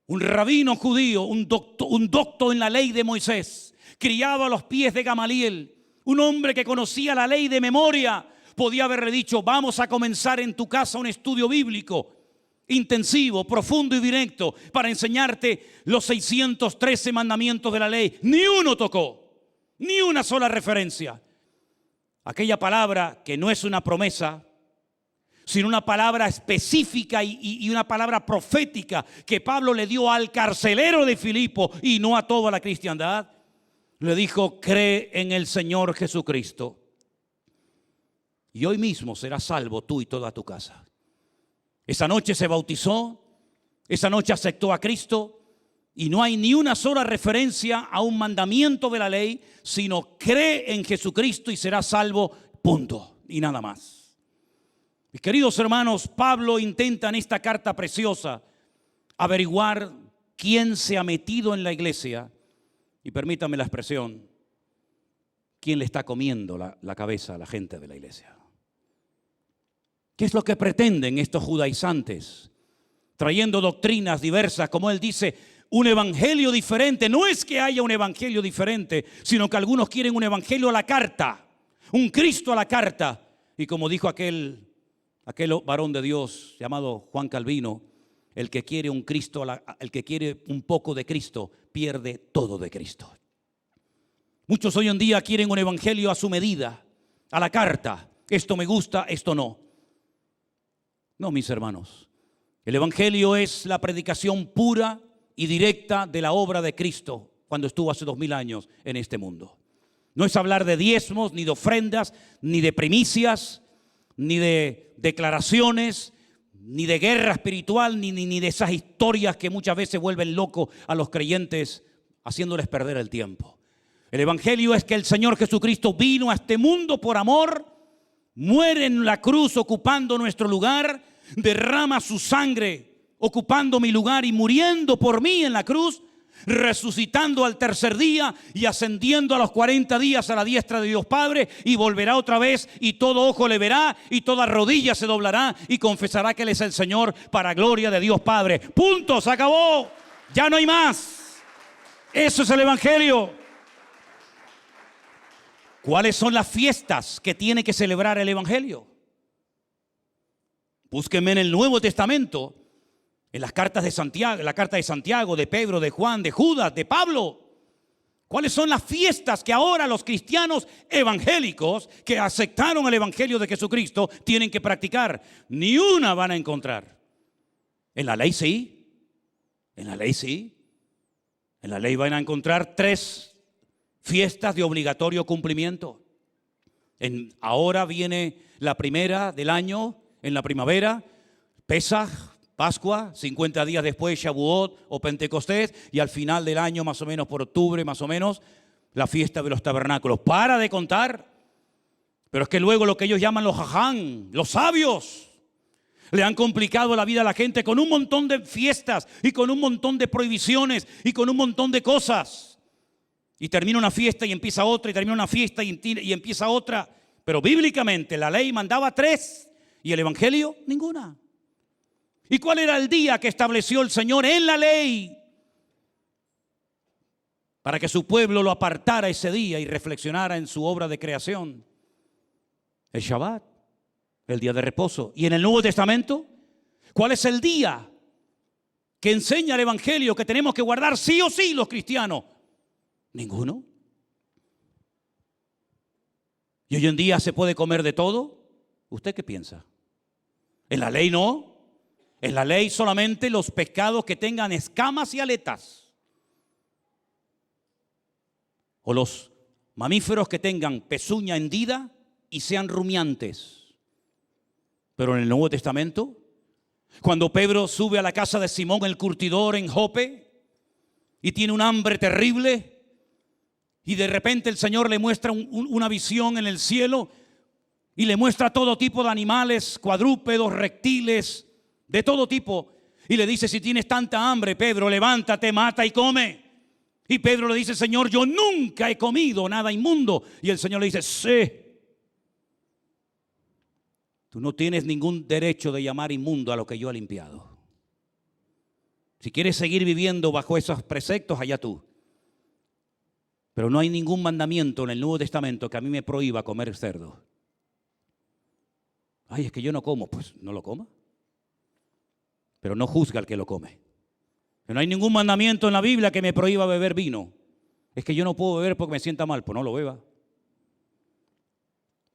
Un rabino judío, un docto en la ley de Moisés, criado a los pies de Gamaliel, un hombre que conocía la ley de memoria, podía haberle dicho: vamos a comenzar en tu casa un estudio bíblico intensivo, profundo y directo para enseñarte los 613 mandamientos de la ley. Ni uno tocó, ni una sola referencia. Aquella palabra que no es una promesa, sino una palabra específica y una palabra profética que Pablo le dio al carcelero de Filipo y no a toda la cristiandad. Le dijo: cree en el Señor Jesucristo y hoy mismo serás salvo tú y toda tu casa. Esa noche se bautizó, esa noche aceptó a Cristo, y no hay ni una sola referencia a un mandamiento de la ley, sino cree en Jesucristo y serás salvo, punto, y nada más. Mis queridos hermanos, Pablo intenta en esta carta preciosa averiguar quién se ha metido en la iglesia, y permítame la expresión, quién le está comiendo la cabeza a la gente de la iglesia. ¿Qué es lo que pretenden estos judaizantes? Trayendo doctrinas diversas, como él dice, un evangelio diferente. No es que haya un evangelio diferente, sino que algunos quieren un evangelio a la carta, un Cristo a la carta. Y como dijo aquel varón de Dios llamado Juan Calvino, el que quiere un Cristo, el que quiere un poco de Cristo, pierde todo de Cristo. Muchos hoy en día quieren un evangelio a su medida, a la carta. Esto me gusta, esto no. No, mis hermanos. El evangelio es la predicación pura y directa de la obra de Cristo cuando estuvo hace 2000 años en este mundo. No es hablar de diezmos, ni de ofrendas, ni de primicias, ni de declaraciones, ni de guerra espiritual, ni de esas historias que muchas veces vuelven locos a los creyentes, haciéndoles perder el tiempo. El evangelio es que el Señor Jesucristo vino a este mundo por amor, muere en la cruz ocupando nuestro lugar, derrama su sangre ocupando mi lugar y muriendo por mí en la cruz, resucitando al tercer día y ascendiendo a los 40 días a la diestra de Dios Padre, y volverá otra vez y todo ojo le verá y toda rodilla se doblará y confesará que Él es el Señor para gloria de Dios Padre. Punto, se acabó, ya no hay más. Eso es el evangelio. ¿Cuáles son las fiestas que tiene que celebrar el evangelio? Búsquenme en el Nuevo Testamento, en las cartas de Santiago, la carta de Santiago, de Pedro, de Juan, de Judas, de Pablo. ¿Cuáles son las fiestas que ahora los cristianos evangélicos que aceptaron el evangelio de Jesucristo tienen que practicar? Ni una van a encontrar. En la ley sí. En la ley sí. En la ley van a encontrar 3 fiestas de obligatorio cumplimiento. Ahora viene la primera del año, en la primavera, Pesaj, Pascua, 50 días después Shavuot o Pentecostés, y al final del año, más o menos por octubre, más o menos, la fiesta de los tabernáculos. Para de contar. Pero es que luego lo que ellos llaman los jaján, los sabios, le han complicado la vida a la gente con un montón de fiestas y con un montón de prohibiciones y con un montón de cosas. Y termina una fiesta y empieza otra, y termina una fiesta y empieza otra. Pero bíblicamente la ley mandaba 3 y el evangelio ninguna. ¿Y cuál era el día que estableció el Señor en la ley para que su pueblo lo apartara ese día y reflexionara en su obra de creación? El Shabbat, el día de reposo. ¿Y en el Nuevo Testamento? ¿Cuál es el día que enseña el evangelio que tenemos que guardar sí o sí los cristianos? Ninguno. ¿Y hoy en día se puede comer de todo? ¿Usted qué piensa? En la ley no. En la ley solamente los pescados que tengan escamas y aletas, o los mamíferos que tengan pezuña hendida y sean rumiantes. Pero en el Nuevo Testamento, cuando Pedro sube a la casa de Simón el curtidor en Jope y tiene un hambre terrible, y de repente el Señor le muestra una visión en el cielo y le muestra todo tipo de animales, cuadrúpedos, reptiles, de todo tipo, y le dice: si tienes tanta hambre, Pedro, levántate, mata y come. Y Pedro le dice: Señor, yo nunca he comido nada inmundo. Y el Señor le dice: sí, tú no tienes ningún derecho de llamar inmundo a lo que yo he limpiado. Si quieres seguir viviendo bajo esos preceptos, allá tú. Pero no hay ningún mandamiento en el Nuevo Testamento que a mí me prohíba comer cerdo. Ay, es que yo no como. Pues no lo coma, pero no juzga al que lo come. No hay ningún mandamiento en la Biblia que me prohíba beber vino. Es que yo no puedo beber porque me sienta mal. Pues no lo beba.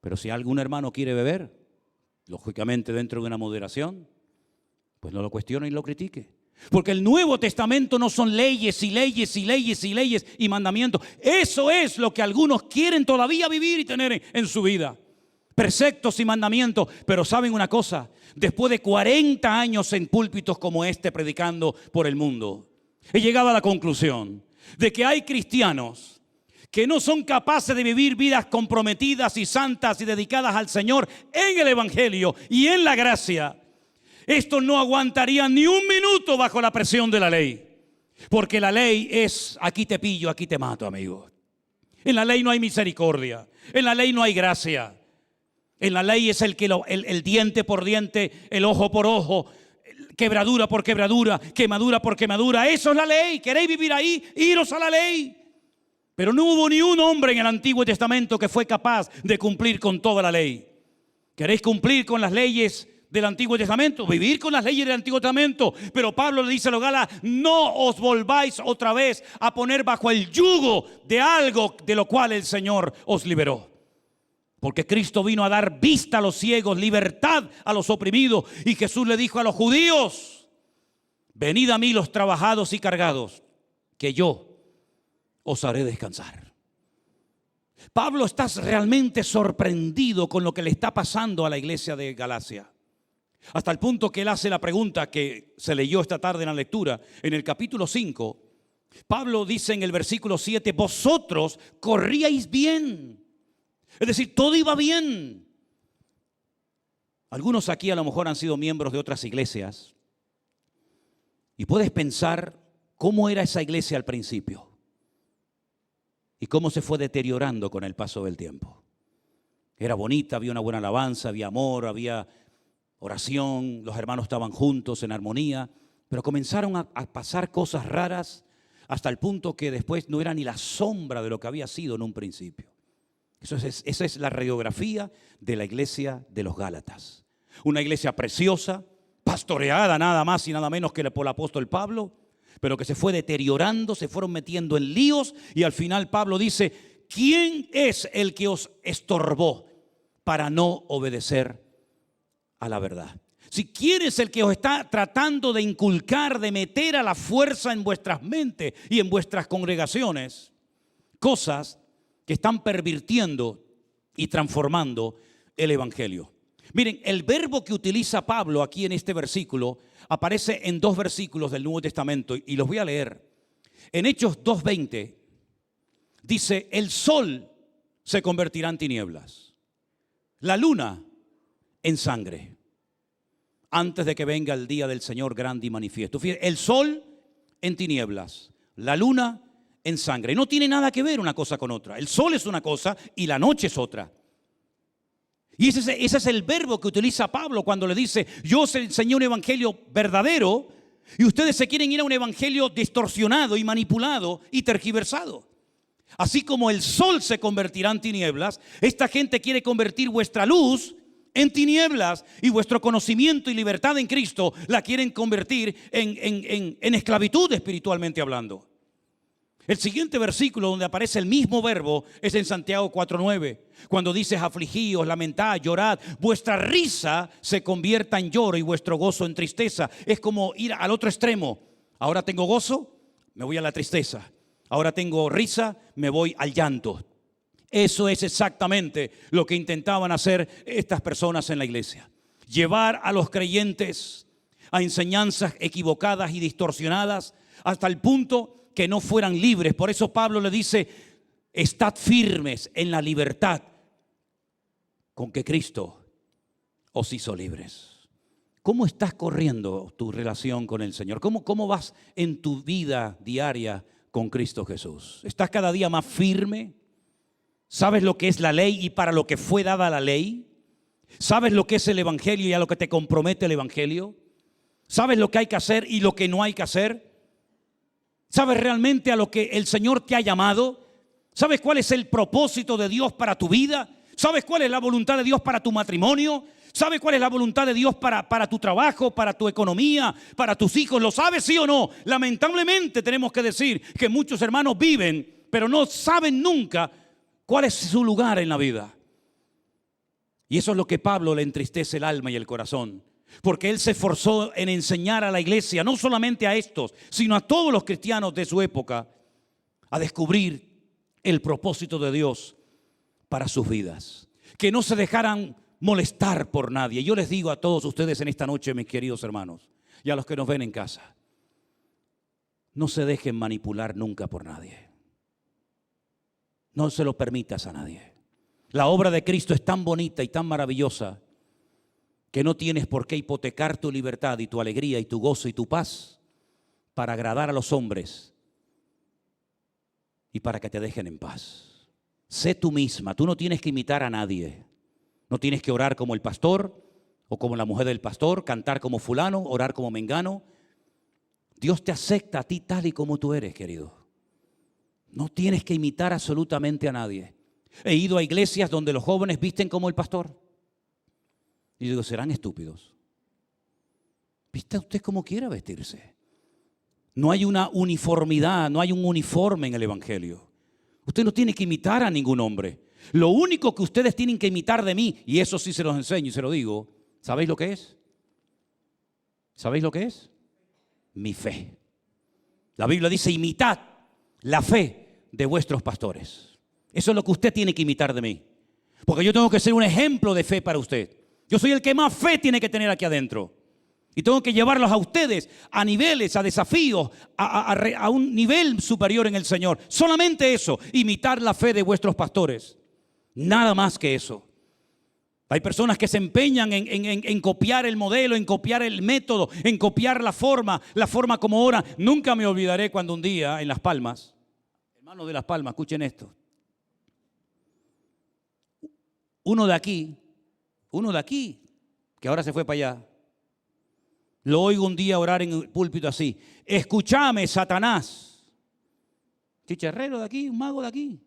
Pero si algún hermano quiere beber, lógicamente dentro de una moderación, pues no lo cuestione y lo critique. Porque el Nuevo Testamento no son leyes y leyes y leyes y leyes y mandamientos. Eso es lo que algunos quieren todavía vivir y tener en su vida. preceptos y mandamientos. Pero ¿saben una cosa? Después de 40 años en púlpitos como este predicando por el mundo, he llegado a la conclusión de que hay cristianos que no son capaces de vivir vidas comprometidas y santas y dedicadas al Señor en el Evangelio y en la gracia. Estos no aguantarían ni un minuto bajo la presión de la ley. Porque la ley es, aquí te pillo, aquí te mato, amigo. En la ley no hay misericordia. En la ley no hay gracia. En la ley es el diente por diente, el ojo por ojo, quebradura por quebradura, quemadura por quemadura. Eso es la ley. ¿Queréis vivir ahí? Iros a la ley. Pero no hubo ni un hombre en el Antiguo Testamento que fue capaz de cumplir con toda la ley. ¿Queréis cumplir con las leyes del Antiguo Testamento? Vivir con las leyes del Antiguo Testamento. Pero Pablo le dice a los Gálatas: no os volváis otra vez a poner bajo el yugo de algo de lo cual el Señor os liberó. Porque Cristo vino a dar vista a los ciegos, libertad a los oprimidos. Y Jesús le dijo a los judíos: venid a mí los trabajados y cargados, que yo os haré descansar. Pablo está realmente sorprendido con lo que le está pasando a la iglesia de Galacia. Hasta el punto que él hace la pregunta que se leyó esta tarde en la lectura. En el capítulo 5, Pablo dice en el versículo 7: vosotros corríais bien. Es decir, todo iba bien. Algunos aquí a lo mejor han sido miembros de otras iglesias. Y puedes pensar cómo era esa iglesia al principio. Y cómo se fue deteriorando con el paso del tiempo. Era bonita, había una buena alabanza, había amor, había oración, los hermanos estaban juntos en armonía, pero comenzaron a pasar cosas raras hasta el punto que después no era ni la sombra de lo que había sido en un principio. Esa es la radiografía de la iglesia de los Gálatas. Una iglesia preciosa, pastoreada nada más y nada menos que por el apóstol Pablo, pero que se fue deteriorando, se fueron metiendo en líos y al final Pablo dice: ¿quién es el que os estorbó para no obedecer a la verdad? Si quién es el que os está tratando de inculcar, de meter a la fuerza en vuestras mentes y en vuestras congregaciones cosas que están pervirtiendo y transformando el evangelio. Miren, el verbo que utiliza Pablo aquí en este versículo aparece en 2 versículos del Nuevo Testamento y los voy a leer. En Hechos 2:20 dice: el sol se convertirá en tinieblas, la luna en sangre, antes de que venga el día del Señor grande y manifiesto. Fíjense, el sol en tinieblas, la luna en sangre. No tiene nada que ver una cosa con otra. El sol es una cosa y la noche es otra. Y ese es el verbo que utiliza Pablo cuando le dice: yo os enseñé un evangelio verdadero y ustedes se quieren ir a un evangelio distorsionado y manipulado y tergiversado. Así como el sol se convertirá en tinieblas, esta gente quiere convertir vuestra luz en tinieblas y vuestro conocimiento y libertad en Cristo la quieren convertir en esclavitud espiritualmente hablando. El siguiente versículo donde aparece el mismo verbo es en Santiago 4:9, cuando dice: afligíos, lamentad, llorad, vuestra risa se convierta en lloro y vuestro gozo en tristeza. Es como ir al otro extremo. Ahora tengo gozo, me voy a la tristeza. Ahora tengo risa, me voy al llanto. Eso es exactamente lo que intentaban hacer estas personas en la iglesia. Llevar a los creyentes a enseñanzas equivocadas y distorsionadas hasta el punto que no fueran libres. Por eso Pablo le dice: estad firmes en la libertad con que Cristo os hizo libres. ¿Cómo estás corriendo tu relación con el Señor? ¿Cómo vas en tu vida diaria con Cristo Jesús? ¿Estás cada día más firme? ¿Sabes lo que es la ley y para lo que fue dada la ley? ¿Sabes lo que es el evangelio y a lo que te compromete el evangelio? ¿Sabes lo que hay que hacer y lo que no hay que hacer? ¿Sabes realmente a lo que el Señor te ha llamado? ¿Sabes cuál es el propósito de Dios para tu vida? ¿Sabes cuál es la voluntad de Dios para tu matrimonio? ¿Sabes cuál es la voluntad de Dios para tu trabajo, para tu economía, para tus hijos? ¿Lo sabes, sí o no? Lamentablemente tenemos que decir que muchos hermanos viven, pero no saben nunca cuál es su lugar en la vida. Y eso es lo que Pablo le entristece el alma y el corazón. Porque él se esforzó en enseñar a la iglesia, no solamente a estos, sino a todos los cristianos de su época, a descubrir el propósito de Dios para sus vidas. que no se dejaran molestar por nadie. Yo les digo a todos ustedes en esta noche, mis queridos hermanos, y a los que nos ven en casa, no se dejen manipular nunca por nadie. No se lo permitas a nadie. La obra de Cristo es tan bonita y tan maravillosa que no tienes por qué hipotecar tu libertad y tu alegría y tu gozo y tu paz para agradar a los hombres y para que te dejen en paz. Sé tú misma, tú no tienes que imitar a nadie. No tienes que orar como el pastor o como la mujer del pastor, cantar como fulano, orar como mengano. Dios te acepta a ti tal y como tú eres, querido. No tienes que imitar absolutamente a nadie. He ido a iglesias donde los jóvenes visten como el pastor. Y digo, serán estúpidos. Vista usted como quiera vestirse. No hay una uniformidad, no hay un uniforme en el evangelio. Usted no tiene que imitar a ningún hombre. Lo único que ustedes tienen que imitar de mí, y eso sí se los enseño y se lo digo, ¿sabéis lo que es? ¿Sabéis lo que es? Mi fe. La Biblia dice, imitad la fe de vuestros pastores. Eso es lo que usted tiene que imitar de mí. Porque yo tengo que ser un ejemplo de fe para usted. Yo soy el que más fe tiene que tener aquí adentro. Y tengo que llevarlos a ustedes a niveles, a desafíos, a un nivel superior en el Señor. Solamente eso, imitar la fe de vuestros pastores. Nada más que eso. Hay personas que se empeñan en copiar el modelo, en copiar el método, en copiar la forma como oran. Nunca me olvidaré cuando un día en Las Palmas, hermanos de Las Palmas, escuchen esto. Uno de aquí, que ahora se fue para allá, lo oigo un día orar en el púlpito así: escúchame, Satanás. Chicharrero de aquí, un mago de aquí.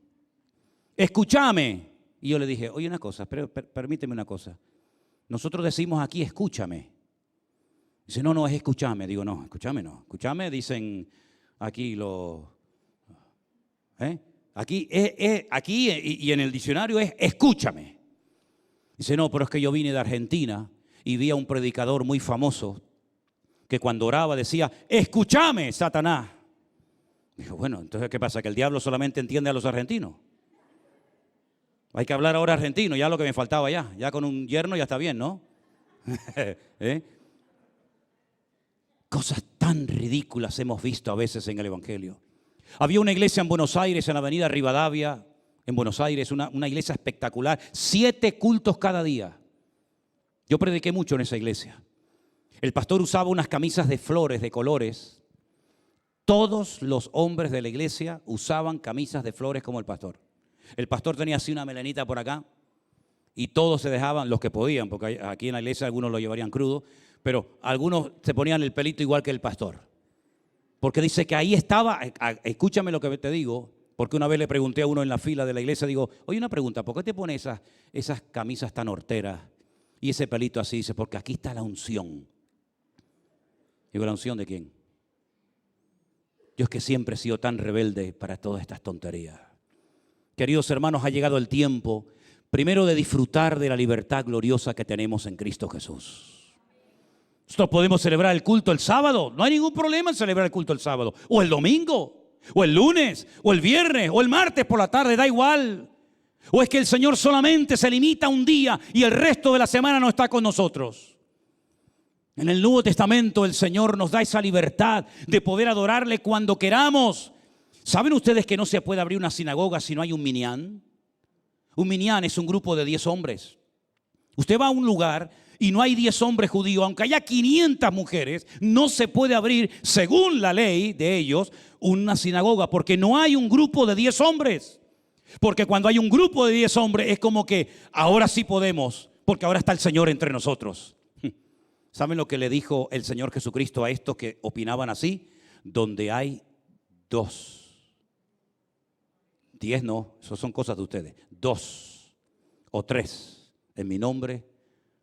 Escúchame. Y yo le dije, oye una cosa, permíteme una cosa. Nosotros decimos aquí, escúchame. Dice, no, es escúchame. Digo, no, escúchame no. Escúchame, dicen aquí los... Aquí y en el diccionario es escúchame. Dice, no, pero es que yo vine de Argentina y vi a un predicador muy famoso que cuando oraba decía, escúchame, Satanás. Dijo, bueno, entonces ¿qué pasa? ¿Que el diablo solamente entiende a los argentinos? Hay que hablar ahora argentino, ya lo que me faltaba ya con un yerno ya está bien, ¿no? Cosas tan ridículas hemos visto a veces en el evangelio. Había una iglesia en Buenos Aires, en la avenida Rivadavia, en Buenos Aires, una iglesia espectacular, 7 cultos cada día. Yo prediqué mucho en esa iglesia. El pastor usaba unas camisas de flores, de colores. Todos los hombres de la iglesia usaban camisas de flores como el pastor. El pastor tenía así una melenita por acá y todos se dejaban, los que podían, porque aquí en la iglesia algunos lo llevarían crudo, pero algunos se ponían el pelito igual que el pastor. Porque dice que ahí estaba, escúchame lo que te digo, porque una vez le pregunté a uno en la fila de la iglesia, digo, oye, una pregunta, ¿por qué te pones esas camisas tan horteras y ese pelito así? Dice, porque aquí está la unción. Digo, ¿la unción de quién? Yo es que siempre he sido tan rebelde para todas estas tonterías. Queridos hermanos, ha llegado el tiempo, primero, de disfrutar de la libertad gloriosa que tenemos en Cristo Jesús. Nosotros podemos celebrar el culto el sábado, no hay ningún problema en celebrar el culto el sábado, o el domingo, o el lunes, o el viernes, o el martes por la tarde, da igual. O es que el Señor solamente se limita a un día y el resto de la semana no está con nosotros. En el Nuevo Testamento el Señor nos da esa libertad de poder adorarle cuando queramos. ¿Saben ustedes que no se puede abrir una sinagoga si no hay un minyan? Un minyan es un grupo de 10 hombres. Usted va a un lugar y no hay 10 hombres judíos, aunque haya 500 mujeres, no se puede abrir, según la ley de ellos, una sinagoga, porque no hay un grupo de 10 hombres. Porque cuando hay un grupo de 10 hombres es como que ahora sí podemos, porque ahora está el Señor entre nosotros. ¿Saben lo que le dijo el Señor Jesucristo a estos que opinaban así? Donde hay 2. 10 no, eso son cosas de ustedes. 2 o 3 en mi nombre,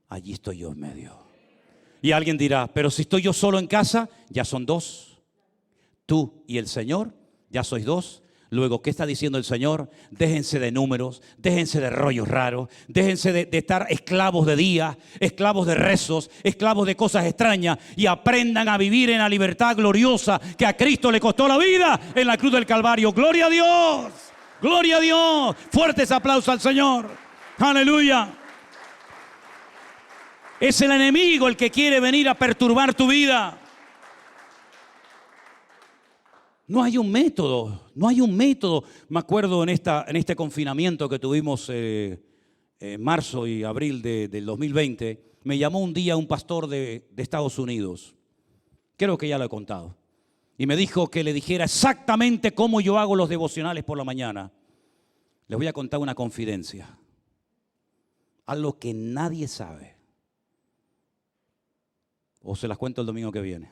allí estoy yo en medio. Y alguien dirá, pero si estoy yo solo en casa, ya son 2. Tú y el Señor, ya sois 2. Luego, ¿qué está diciendo el Señor? Déjense de números, déjense de rollos raros, déjense de estar esclavos de días, esclavos de rezos, esclavos de cosas extrañas y aprendan a vivir en la libertad gloriosa que a Cristo le costó la vida en la cruz del Calvario. ¡Gloria a Dios! ¡Gloria a Dios! Fuertes aplausos al Señor. Aleluya. Es el enemigo el que quiere venir a perturbar tu vida. No hay un método, no hay un método. Me acuerdo en este confinamiento que tuvimos en marzo y abril del 2020, me llamó un día un pastor de Estados Unidos. Creo que ya lo he contado. Y me dijo que le dijera exactamente cómo yo hago los devocionales por la mañana. Les voy a contar una confidencia. Algo que nadie sabe. O se las cuento el domingo que viene.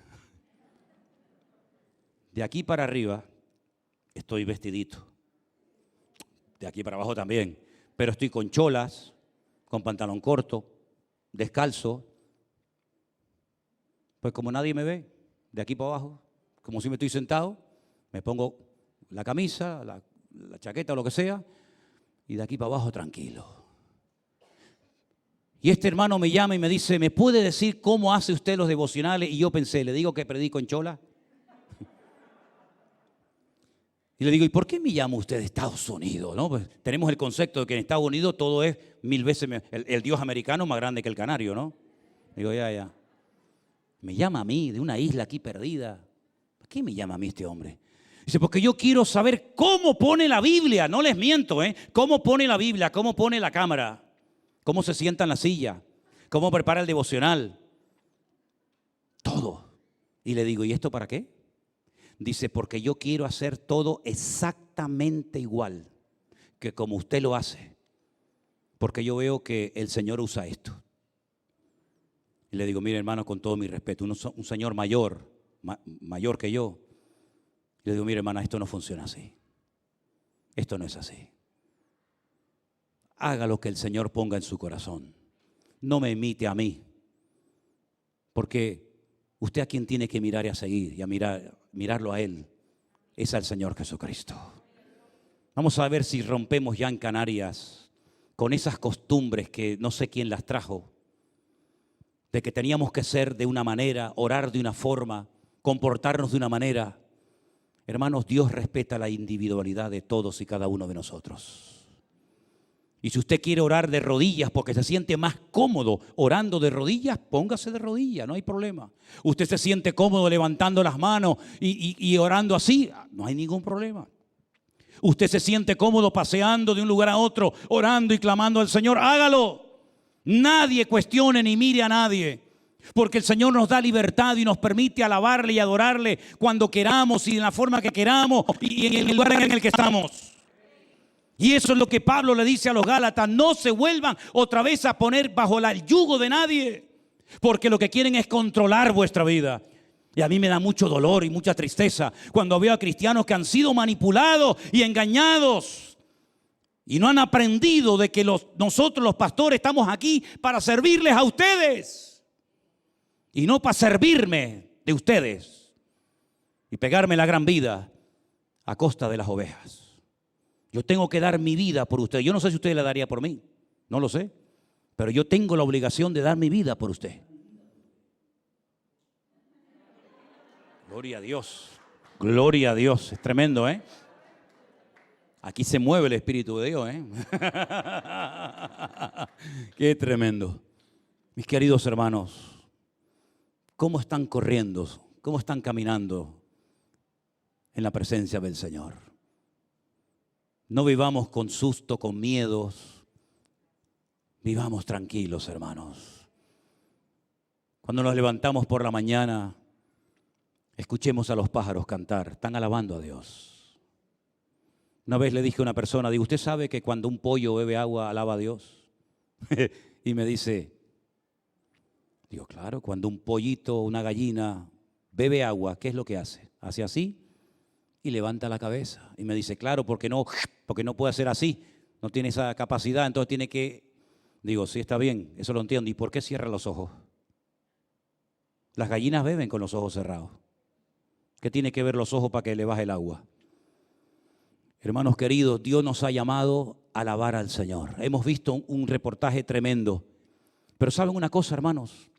De aquí para arriba estoy vestidito. De aquí para abajo también. Pero estoy con cholas, con pantalón corto, descalzo. Pues como nadie me ve, de aquí para abajo, como si me estoy sentado, me pongo la camisa, la chaqueta o lo que sea, y de aquí para abajo tranquilo. Y este hermano me llama y me dice, ¿me puede decir cómo hace usted los devocionales? Y yo pensé, ¿le digo que predico en chola? Y le digo, ¿y por qué me llama usted de Estados Unidos? ¿No? Pues tenemos el concepto de que en Estados Unidos todo es 1000 veces, el Dios americano más grande que el canario, ¿no? Digo, ya. Me llama a mí de una isla aquí perdida. ¿Por qué me llama a mí este hombre? Dice, porque yo quiero saber cómo pone la Biblia. No les miento, ¿eh? Cómo pone la Biblia, cómo pone la cámara, cómo se sienta en la silla, cómo prepara el devocional. Todo. Y le digo, ¿y esto para qué? Dice, porque yo quiero hacer todo exactamente igual que como usted lo hace. Porque yo veo que el Señor usa esto. Y le digo, mire hermano, con todo mi respeto, un señor mayor que yo. Y le digo, mire hermana, esto no funciona así. Esto no es así. Haga lo que el Señor ponga en su corazón. No me imite a mí. Porque usted a quien tiene que mirar y a seguir y a mirarlo a Él es al Señor Jesucristo. Vamos a ver si rompemos ya en Canarias con esas costumbres que no sé quién las trajo, de que teníamos que ser de una manera, orar de una forma, comportarnos de una manera. Hermanos, Dios respeta la individualidad de todos y cada uno de nosotros. Y si usted quiere orar de rodillas porque se siente más cómodo orando de rodillas, póngase de rodillas, no hay problema. Usted se siente cómodo levantando las manos y orando así, no hay ningún problema. Usted se siente cómodo paseando de un lugar a otro, orando y clamando al Señor, hágalo. Nadie cuestione ni mire a nadie, porque el Señor nos da libertad y nos permite alabarle y adorarle cuando queramos y en la forma que queramos y en el lugar en el que estamos. Y eso es lo que Pablo le dice a los Gálatas, no se vuelvan otra vez a poner bajo el yugo de nadie, porque lo que quieren es controlar vuestra vida. Y a mí me da mucho dolor y mucha tristeza cuando veo a cristianos que han sido manipulados y engañados. Y no han aprendido de que nosotros los pastores estamos aquí para servirles a ustedes. Y no para servirme de ustedes. Y pegarme la gran vida a costa de las ovejas. Yo tengo que dar mi vida por ustedes. Yo no sé si usted la daría por mí. No lo sé. Pero yo tengo la obligación de dar mi vida por usted. Gloria a Dios. Gloria a Dios. Es tremendo, ¿eh? Aquí se mueve el Espíritu de Dios, ¿eh? Qué tremendo. Mis queridos hermanos, ¿cómo están corriendo? ¿Cómo están caminando en la presencia del Señor? No vivamos con susto, con miedos. Vivamos tranquilos, hermanos. Cuando nos levantamos por la mañana, escuchemos a los pájaros cantar. Están alabando a Dios. Una vez le dije a una persona, digo, ¿usted sabe que cuando un pollo bebe agua, alaba a Dios? Y me dice, digo, claro, cuando un pollito, una gallina, bebe agua, ¿qué es lo que hace? Hace así y levanta la cabeza. Y me dice, claro, porque no puede hacer así, no tiene esa capacidad, entonces tiene que... Digo, sí, está bien, eso lo entiendo. ¿Y por qué cierra los ojos? Las gallinas beben con los ojos cerrados. ¿Qué tiene que ver los ojos para que le baje el agua? Hermanos queridos, Dios nos ha llamado a alabar al Señor. Hemos visto un reportaje tremendo. Pero ¿saben una cosa, hermanos?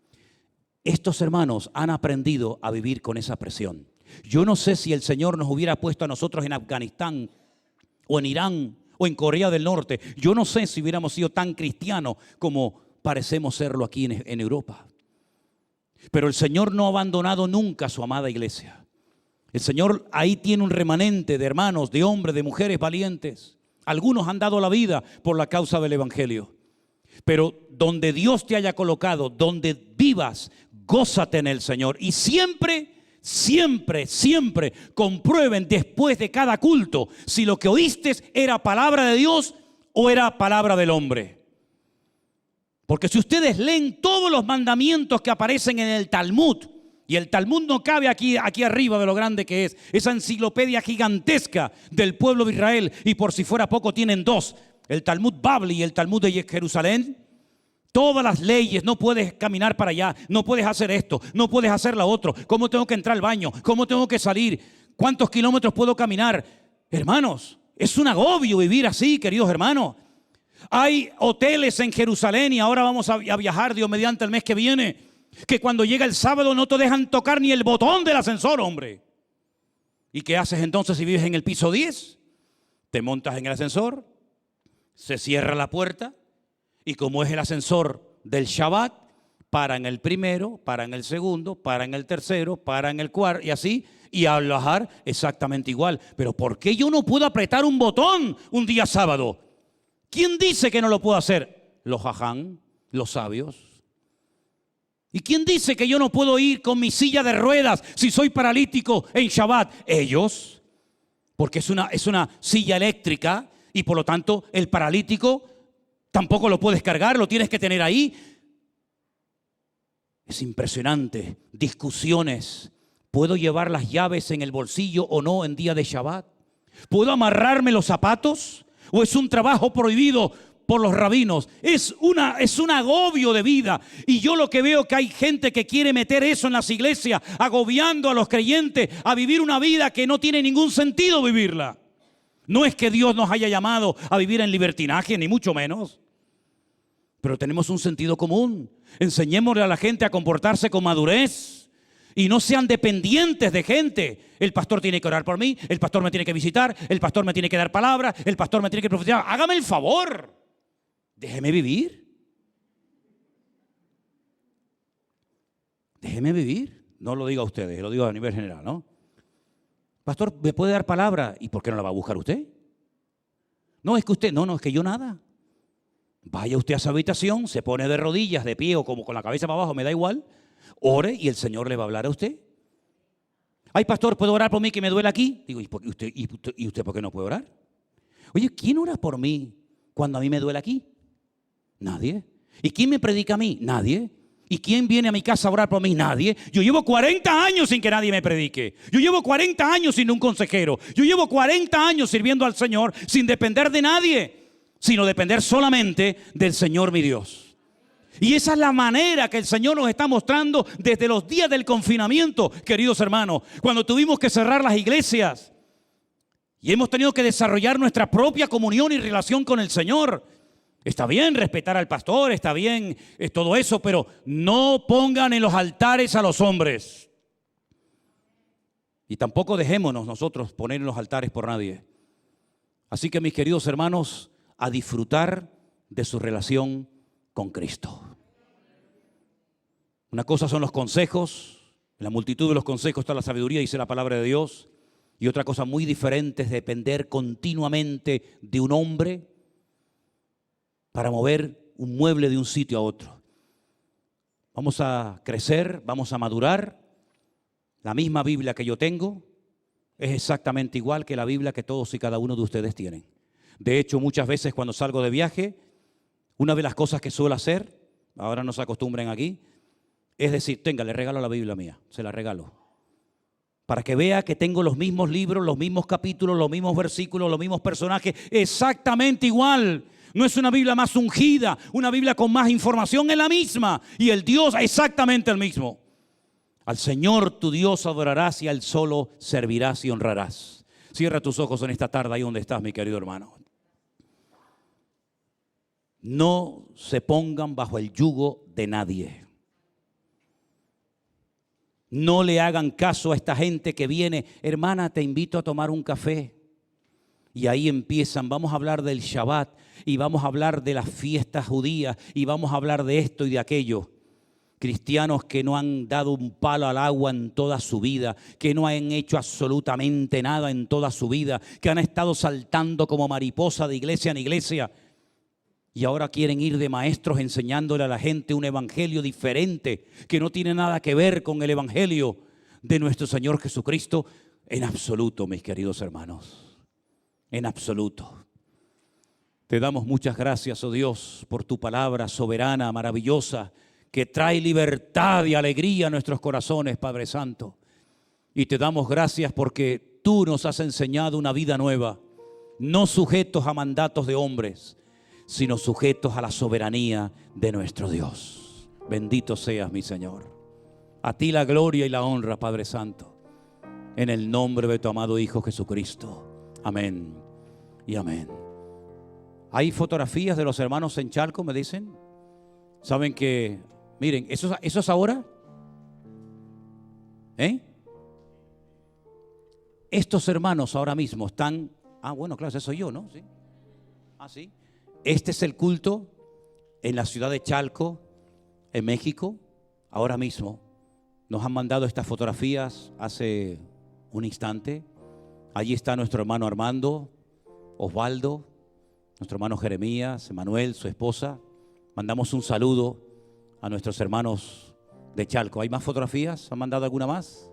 Estos hermanos han aprendido a vivir con esa presión. Yo no sé si el Señor nos hubiera puesto a nosotros en Afganistán o en Irán o en Corea del Norte. Yo no sé si hubiéramos sido tan cristianos como parecemos serlo aquí en Europa. Pero el Señor no ha abandonado nunca a su amada iglesia. El Señor ahí tiene un remanente de hermanos, de hombres, de mujeres valientes. Algunos han dado la vida por la causa del evangelio. Pero donde Dios te haya colocado, donde vivas, gózate en el Señor. Y siempre comprueben después de cada culto si lo que oíste era palabra de Dios o era palabra del hombre. Porque si ustedes leen todos los mandamientos que aparecen en el Talmud, y el Talmud no cabe aquí arriba de lo grande que es, esa enciclopedia gigantesca del pueblo de Israel, y por si fuera poco tienen dos, el Talmud Babli y el Talmud de Jerusalén. Todas las leyes, no puedes caminar para allá, no puedes hacer esto, no puedes hacer lo otro, cómo tengo que entrar al baño, cómo tengo que salir, cuántos kilómetros puedo caminar. Hermanos, es un agobio vivir así, queridos hermanos. Hay hoteles en Jerusalén, y ahora vamos a viajar, Dios mediante, el mes que viene, que cuando llega el sábado no te dejan tocar ni el botón del ascensor, hombre. ¿Y qué haces entonces si vives en el piso 10? Te montas en el ascensor, se cierra la puerta, y como es el ascensor del Shabbat, para en el primero, para en el segundo, para en el tercero, para en el cuarto, y así, y al bajar exactamente igual. Pero ¿por qué yo no puedo apretar un botón un día sábado? ¿Quién dice que no lo puedo hacer? Los jaján, los sabios. ¿Y quién dice que yo no puedo ir con mi silla de ruedas si soy paralítico en Shabbat? Ellos, porque es una silla eléctrica, y por lo tanto el paralítico tampoco lo puedes cargar, lo tienes que tener ahí. Es impresionante. Discusiones. ¿Puedo llevar las llaves en el bolsillo o no en día de Shabbat? ¿Puedo amarrarme los zapatos? ¿O es un trabajo prohibido por los rabinos? Es un agobio de vida. Y yo lo que veo que hay gente que quiere meter eso en las iglesias, agobiando a los creyentes a vivir una vida que no tiene ningún sentido vivirla. No es que Dios nos haya llamado a vivir en libertinaje, ni mucho menos. Pero tenemos un sentido común. Enseñémosle a la gente a comportarse con madurez y no sean dependientes de gente. El pastor tiene que orar por mí, el pastor me tiene que visitar, el pastor me tiene que dar palabra, el pastor me tiene que profetizar. Hágame el favor. Déjeme vivir. Déjeme vivir. No lo diga a ustedes, lo digo a nivel general, ¿no? Pastor, ¿me puede dar palabra? ¿Y por qué no la va a buscar usted? No, es que usted, no, es que yo nada. Vaya usted a su habitación, se pone de rodillas, de pie o como con la cabeza para abajo, me da igual. Ore y el Señor le va a hablar a usted. Ay, pastor, ¿puedo orar por mí que me duele aquí? Digo, ¿y usted por qué no puede orar? Oye, ¿quién ora por mí cuando a mí me duele aquí? Nadie. ¿Y quién me predica a mí? Nadie. ¿Y quién viene a mi casa a orar por mí? Nadie. Yo llevo 40 años sin que nadie me predique. Yo llevo 40 años sin un consejero. Yo llevo 40 años sirviendo al Señor sin depender de nadie, sino depender solamente del Señor mi Dios. Y esa es la manera que el Señor nos está mostrando desde los días del confinamiento, queridos hermanos, cuando tuvimos que cerrar las iglesias y hemos tenido que desarrollar nuestra propia comunión y relación con el Señor. Está bien respetar al pastor, está bien todo eso, pero no pongan en los altares a los hombres. Y tampoco dejémonos nosotros poner en los altares por nadie. Así que, mis queridos hermanos, a disfrutar de su relación con Cristo. Una cosa son los consejos, en la multitud de los consejos está la sabiduría, dice la palabra de Dios. Y otra cosa muy diferente es depender continuamente de un hombre para mover un mueble de un sitio a otro. Vamos a crecer, vamos a madurar. La misma Biblia que yo tengo es exactamente igual que la Biblia que todos y cada uno de ustedes tienen. De hecho, muchas veces cuando salgo de viaje, una de las cosas que suelo hacer, ahora no se acostumbren aquí, es decir, tenga, le regalo la Biblia mía, se la regalo. Para que vea que tengo los mismos libros, los mismos capítulos, los mismos versículos, los mismos personajes, exactamente igual. No es una Biblia más ungida, una Biblia con más información, es la misma. Y el Dios exactamente el mismo. Al Señor tu Dios adorarás y al solo servirás y honrarás. Cierra tus ojos en esta tarde ahí donde estás, mi querido hermano. No se pongan bajo el yugo de nadie. No le hagan caso a esta gente que viene, hermana, te invito a tomar un café. Y ahí empiezan, vamos a hablar del Shabbat y vamos a hablar de las fiestas judías y vamos a hablar de esto y de aquello. Cristianos que no han dado un palo al agua en toda su vida, que no han hecho absolutamente nada en toda su vida, que han estado saltando como mariposa de iglesia en iglesia y ahora quieren ir de maestros enseñándole a la gente un evangelio diferente que no tiene nada que ver con el evangelio de nuestro Señor Jesucristo. En absoluto, mis queridos hermanos, en absoluto. Te damos muchas gracias, oh Dios, por tu palabra soberana, maravillosa, que trae libertad y alegría a nuestros corazones, Padre Santo. Y te damos gracias porque tú nos has enseñado una vida nueva, no sujetos a mandatos de hombres, sino sujetos a la soberanía de nuestro Dios. Bendito seas, mi Señor. A ti la gloria y la honra, Padre Santo, en el nombre de tu amado Hijo Jesucristo. Amén y amén. Hay fotografías de los hermanos en Chalco, me dicen. Saben que, miren, ¿eso es ahora? Estos hermanos ahora mismo están, bueno, claro, ese soy yo, ¿no? ¿Sí? Sí. Este es el culto en la ciudad de Chalco, en México, ahora mismo. Nos han mandado estas fotografías hace un instante. Allí está nuestro hermano Armando, Osvaldo, nuestro hermano Jeremías, Emanuel, su esposa. Mandamos un saludo a nuestros hermanos de Chalco. ¿Hay más fotografías? ¿Han mandado alguna más?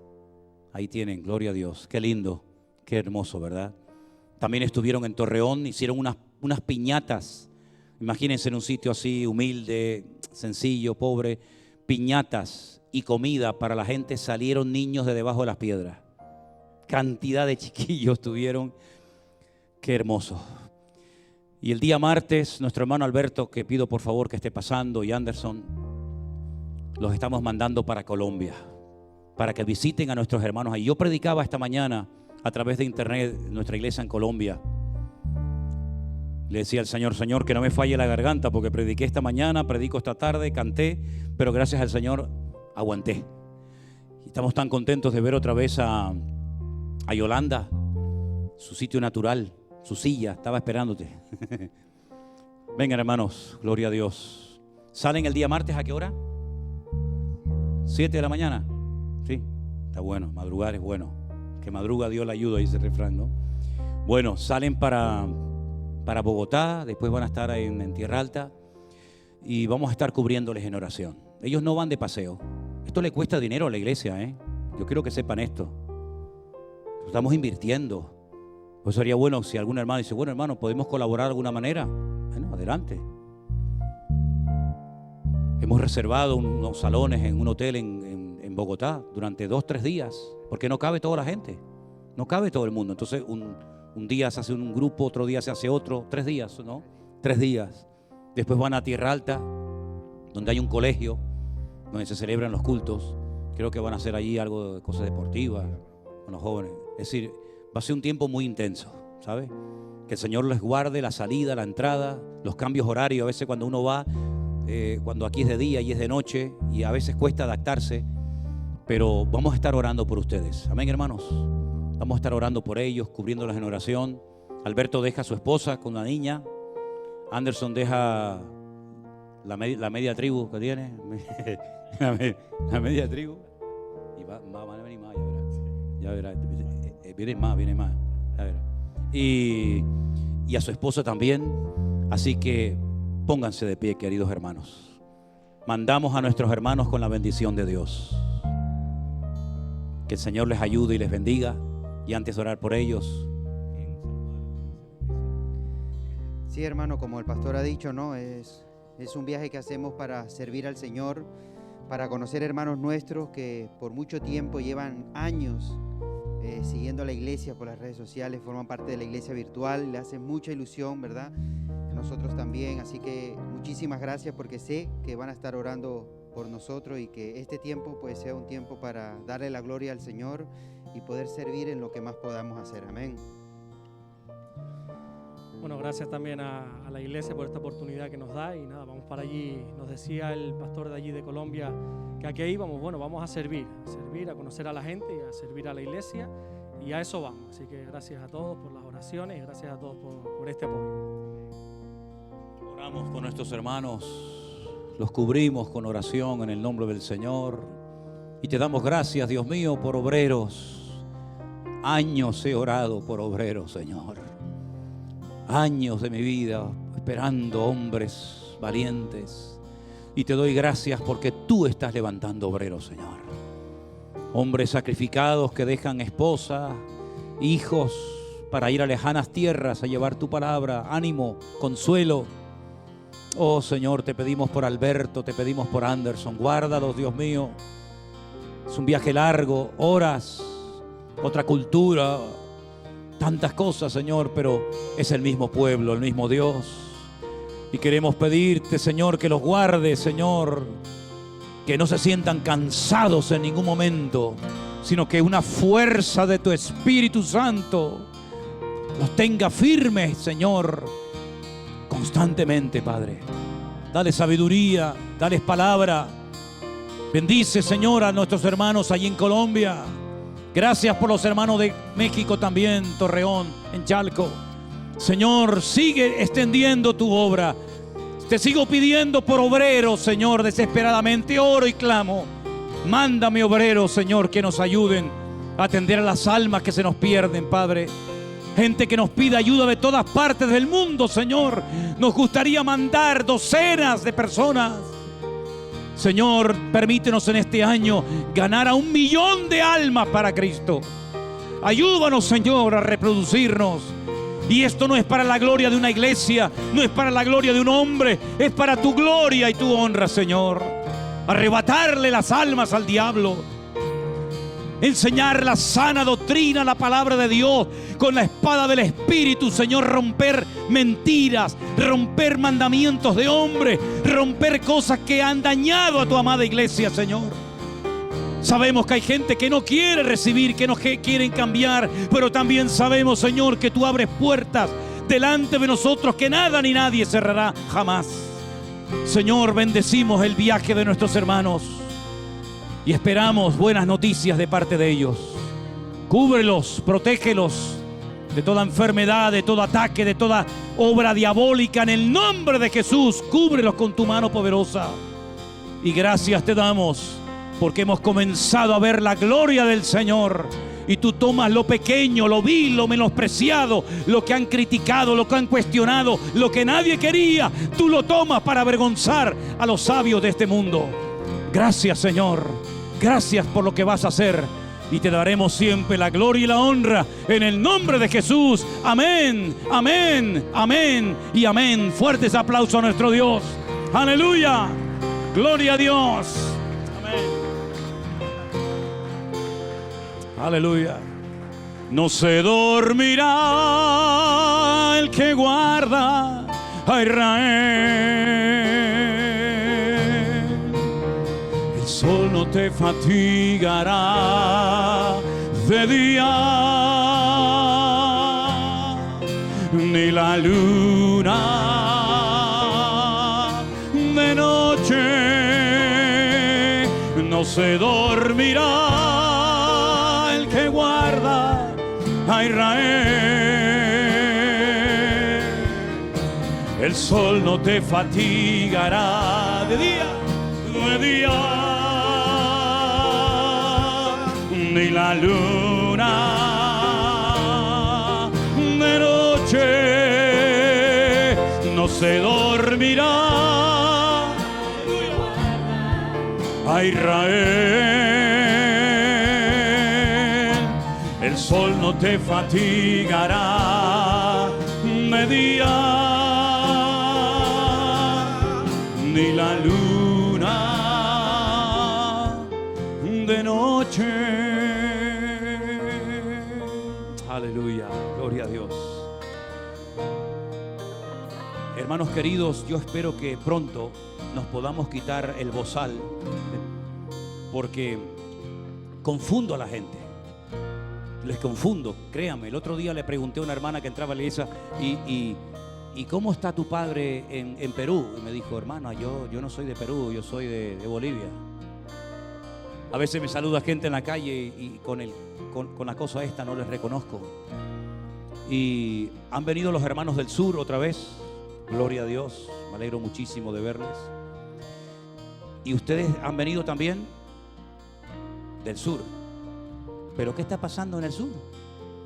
Ahí tienen, gloria a Dios. Qué lindo, qué hermoso, ¿verdad? También estuvieron en Torreón, hicieron unas piñatas. Imagínense en un sitio así humilde, sencillo, pobre, piñatas y comida para la gente. Salieron niños de debajo de las piedras. Cantidad de chiquillos tuvieron. Qué hermoso. Y el día martes, nuestro hermano Alberto, que pido por favor que esté pasando, y Anderson, los estamos mandando para Colombia, para que visiten a nuestros hermanos ahí. Yo predicaba esta mañana a través de internet en nuestra iglesia en Colombia. Le decía al Señor, Señor, que no me falle la garganta, porque prediqué esta mañana, predico esta tarde, canté, pero gracias al Señor aguanté. Y estamos tan contentos de ver otra vez a Yolanda, su sitio natural, su silla, estaba esperándote. Vengan, hermanos, gloria a Dios. ¿Salen el día martes a qué hora? 7 de la mañana. Sí, está bueno, madrugar es bueno. Que madruga Dios la ayuda, dice el refrán, ¿no? Bueno, salen para Bogotá, después van a estar en Tierra Alta y vamos a estar cubriéndoles en oración. Ellos no van de paseo. Esto le cuesta dinero a la iglesia, ¿eh? Yo quiero que sepan esto. Estamos invirtiendo. Pues sería bueno si algún hermano dice, bueno, hermano, ¿podemos colaborar de alguna manera? Bueno, adelante. Hemos reservado unos salones en un hotel en Bogotá durante 2-3 días, porque no cabe toda la gente, no cabe todo el mundo. Entonces un día se hace un grupo, otro día se hace otro, 3 días, ¿no? 3 días. Después van a Tierra Alta, donde hay un colegio, donde se celebran los cultos. Creo que van a hacer allí algo de cosas deportivas con los jóvenes. Es decir, va a ser un tiempo muy intenso, ¿sabes? Que el Señor les guarde la salida, la entrada, los cambios horarios. A veces cuando uno va, cuando aquí es de día y es de noche, y a veces cuesta adaptarse, pero vamos a estar orando por ustedes. Amén, hermanos. Vamos a estar orando por ellos, cubriéndolos en oración. Alberto deja a su esposa con una niña. Anderson deja la media tribu que tiene. la media tribu. Y va a venir más, ya verá. Vienen más. Ya verá. Y a su esposa también. Así que pónganse de pie, queridos hermanos. Mandamos a nuestros hermanos con la bendición de Dios. Que el Señor les ayude y les bendiga. Y antes de orar por ellos. Sí, hermano, como el pastor ha dicho, ¿no? Es un viaje que hacemos para servir al Señor, para conocer hermanos nuestros que por mucho tiempo llevan años siguiendo a la iglesia por las redes sociales, forman parte de la iglesia virtual, le hace mucha ilusión, ¿verdad? Nosotros también, así que muchísimas gracias porque sé que van a estar orando por nosotros y que este tiempo pues sea un tiempo para darle la gloria al Señor y poder servir en lo que más podamos hacer. Amén. Bueno, gracias también a la iglesia por esta oportunidad que nos da y nada, vamos para allí. Nos decía el pastor de allí de Colombia que aquí íbamos, bueno, vamos a servir, a conocer a la gente, a servir a la iglesia Y a eso vamos. Así que gracias a todos por las oraciones y gracias a todos por este apoyo. Oramos por nuestros hermanos, los cubrimos con oración en el nombre del Señor y te damos gracias, Dios mío, por obreros. Años he orado por obreros, Señor. Años de mi vida esperando hombres valientes. Y te doy gracias porque tú estás levantando obreros, Señor. Hombres sacrificados que dejan esposa, hijos, para ir a lejanas tierras a llevar tu palabra, ánimo, consuelo. Oh Señor, te pedimos por Alberto, te pedimos por Anderson. Guárdalos, Dios mío. Es un viaje largo, horas, otra cultura, tantas cosas, Señor, pero es el mismo pueblo, el mismo Dios. Y queremos pedirte, Señor, que los guardes, Señor, que no se sientan cansados en ningún momento, sino que una fuerza de tu Espíritu Santo los tenga firmes, Señor, constantemente, Padre. Dale sabiduría, dales palabra. Bendice, Señor, a nuestros hermanos allí en Colombia. Gracias por los hermanos de México también, Torreón, en Chalco. Señor, sigue extendiendo tu obra. Te sigo pidiendo por obreros, Señor, desesperadamente. Oro y clamo. Mándame obreros, Señor, que nos ayuden a atender a las almas que se nos pierden, Padre. Gente que nos pide ayuda de todas partes del mundo, Señor. Nos gustaría mandar docenas de personas. Señor, permítenos en este año ganar a 1 millón de almas para Cristo. Ayúdanos, Señor, a reproducirnos. Y esto no es para la gloria de una iglesia, no es para la gloria de un hombre, es para tu gloria y tu honra, Señor. Arrebatarle las almas al diablo. Enseñar la sana doctrina, la palabra de Dios, con la espada del Espíritu, Señor. Romper mentiras, romper mandamientos de hombre, romper cosas que han dañado a tu amada iglesia, Señor. Sabemos que hay gente que no quiere recibir, que no quieren cambiar, pero también sabemos, Señor, que tú abres puertas delante de nosotros que nada ni nadie cerrará jamás. Señor, bendecimos el viaje de nuestros hermanos y esperamos buenas noticias de parte de ellos. Cúbrelos, protégelos de toda enfermedad, de todo ataque, de toda obra diabólica. En el nombre de Jesús, cúbrelos con tu mano poderosa. Y gracias te damos porque hemos comenzado a ver la gloria del Señor. Y tú tomas lo pequeño, lo vil, lo menospreciado, lo que han criticado, lo que han cuestionado, lo que nadie quería. Tú lo tomas para avergonzar a los sabios de este mundo. Gracias, Señor. Gracias por lo que vas a hacer. Y te daremos siempre la gloria y la honra en el nombre de Jesús. Amén, amén, amén y amén. Fuertes aplausos a nuestro Dios. Aleluya. Gloria a Dios. Aleluya. No se dormirá el que guarda a Israel. El sol no te fatigará de día, ni la luna de noche. No se dormirá que guarda a Israel. El sol no te fatigará de día, ni la luna de noche. No se dormirá a Israel. El sol no te fatigará de día, ni la luna de noche. Aleluya, gloria a Dios. Hermanos queridos, yo espero que pronto nos podamos quitar el bozal, porque confundo a la gente. Les confundo, créanme. El otro día le pregunté a una hermana que entraba a la iglesia ¿y cómo está tu padre en Perú? Y me dijo, hermana, yo no soy de Perú, yo soy de Bolivia. A veces me saluda gente en la calle y con la cosa esta no les reconozco. Y han venido los hermanos del sur otra vez. Gloria a Dios, me alegro muchísimo de verles. Y ustedes han venido también del sur. Pero ¿qué está pasando en el sur?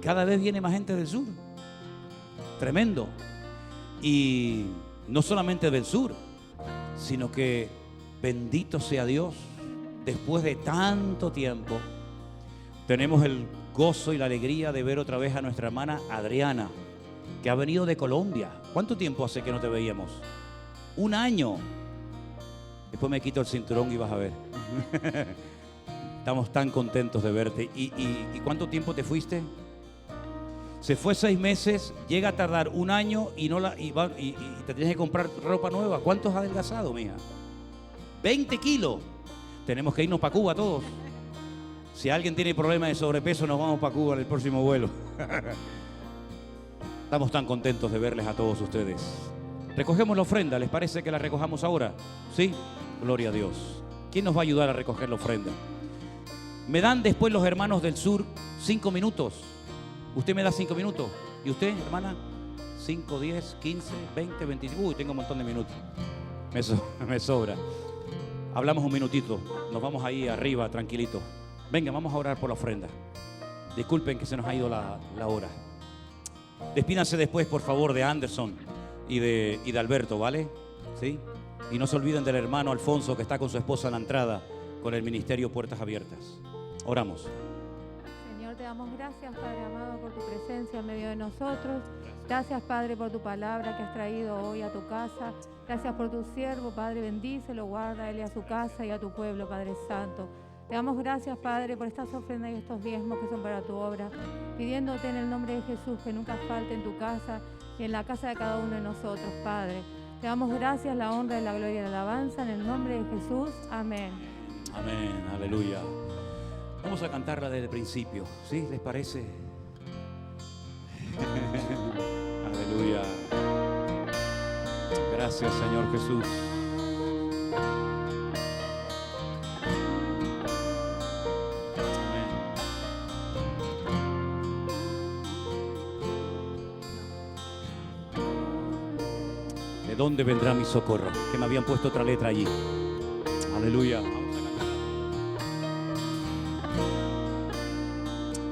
Cada vez viene más gente del sur. Tremendo. Y no solamente del sur, sino que bendito sea Dios, después de tanto tiempo tenemos el gozo y la alegría de ver otra vez a nuestra hermana Adriana, que ha venido de Colombia. ¿Cuánto tiempo hace que no te veíamos? 1 año. Después me quito el cinturón y vas a ver. Estamos tan contentos de verte. ¿Y cuánto tiempo te fuiste? Se fue 6 meses, llega a tardar 1 año y te tienes que comprar ropa nueva. ¿Cuánto has adelgazado, mija? 20 kilos. Tenemos que irnos para Cuba todos. Si alguien tiene problemas de sobrepeso, nos vamos para Cuba en el próximo vuelo. Estamos tan contentos de verles a todos ustedes. Recogemos la ofrenda, ¿les parece que la recojamos ahora? ¿Sí? Gloria a Dios. ¿Quién nos va a ayudar a recoger la ofrenda? Me dan después los hermanos del sur 5 minutos. Usted me da 5 minutos. ¿Y usted, hermana? 5, 10, 15, 20, 25. Uy, tengo un montón de minutos. Me sobra. Hablamos un minutito. Nos vamos ahí arriba, tranquilito. Venga, vamos a orar por la ofrenda. Disculpen que se nos ha ido la hora. Despídanse después, por favor, de Anderson y de Alberto, ¿vale? ¿Sí? Y no se olviden del hermano Alfonso, que está con su esposa en la entrada con el ministerio Puertas Abiertas. Oramos. Señor, te damos gracias, Padre amado, por tu presencia en medio de nosotros. Gracias, Padre, por tu palabra que has traído hoy a tu casa. Gracias por tu siervo, Padre, bendícelo, guarda a él y a su casa y a tu pueblo, Padre Santo. Te damos gracias, Padre, por estas ofrendas y estos diezmos que son para tu obra, pidiéndote en el nombre de Jesús que nunca falte en tu casa y en la casa de cada uno de nosotros, Padre. Te damos gracias, la honra, la gloria y la alabanza en el nombre de Jesús. Amén. Amén, aleluya. Vamos a cantarla desde el principio, ¿sí? ¿Les parece? Aleluya. Gracias, Señor Jesús. Amén. ¿De dónde vendrá mi socorro? Que me habían puesto otra letra allí. Aleluya.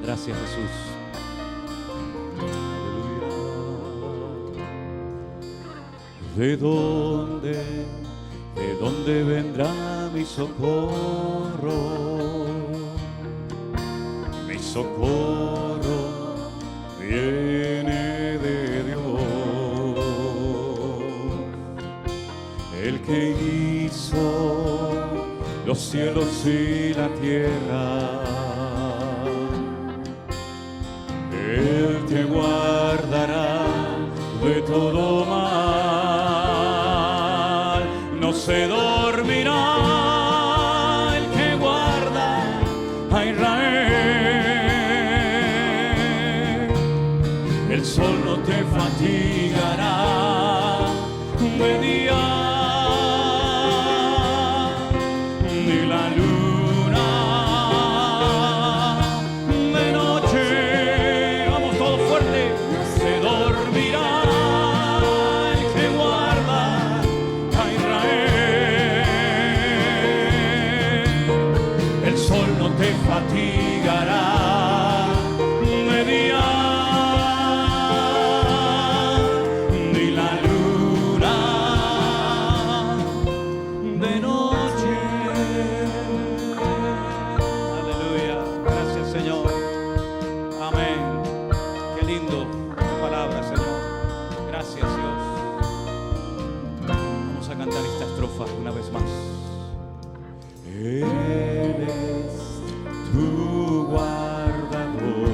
Gracias, Jesús. Aleluya. ¿De dónde vendrá mi socorro? Mi socorro viene de Dios, el que hizo los cielos y la tierra. Él te guardará de todo mal, no se dormirá el que guarda a Israel. El sol no te fatigará de día, ni la luna de noche. Vamos todos fuerte. Se dormirá el que guarda a Israel. El sol no te fatigará de día, ni la luna de noche. Aleluya. Gracias, Señor. Amén. Qué lindo tu palabra, Señor. Gracias, Dios. Vamos a cantar esta estrofa una vez más. Él es tu guardador,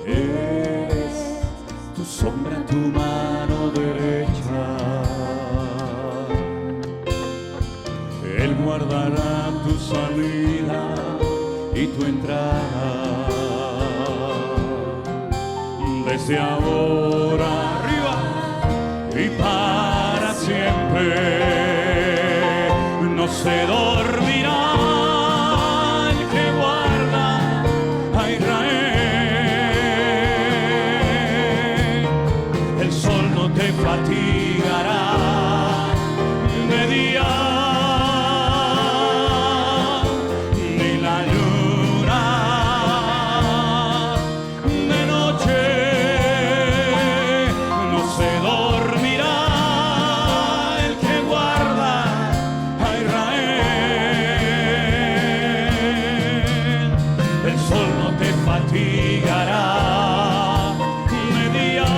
Él es tu sombra, tu mano derecha. Él guardará tu salida y tu entrada, desde ahora arriba y para siempre. se dormirá el que guarda a Israel. El sol no te fatigará de día, ni la luna de noche. No se dormirá el que guarda a Israel. El sol no te fatigará de día,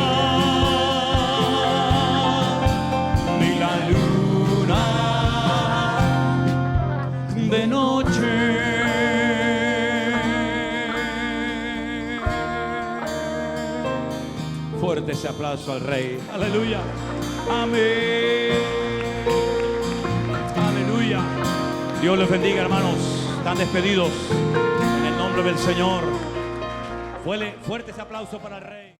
ni la luna de noche. Fuerte ese aplauso al Rey. Aleluya. Amén. Aleluya. Dios les bendiga, hermanos. Están despedidos en el nombre del Señor. Fuerte ese aplauso para el Rey.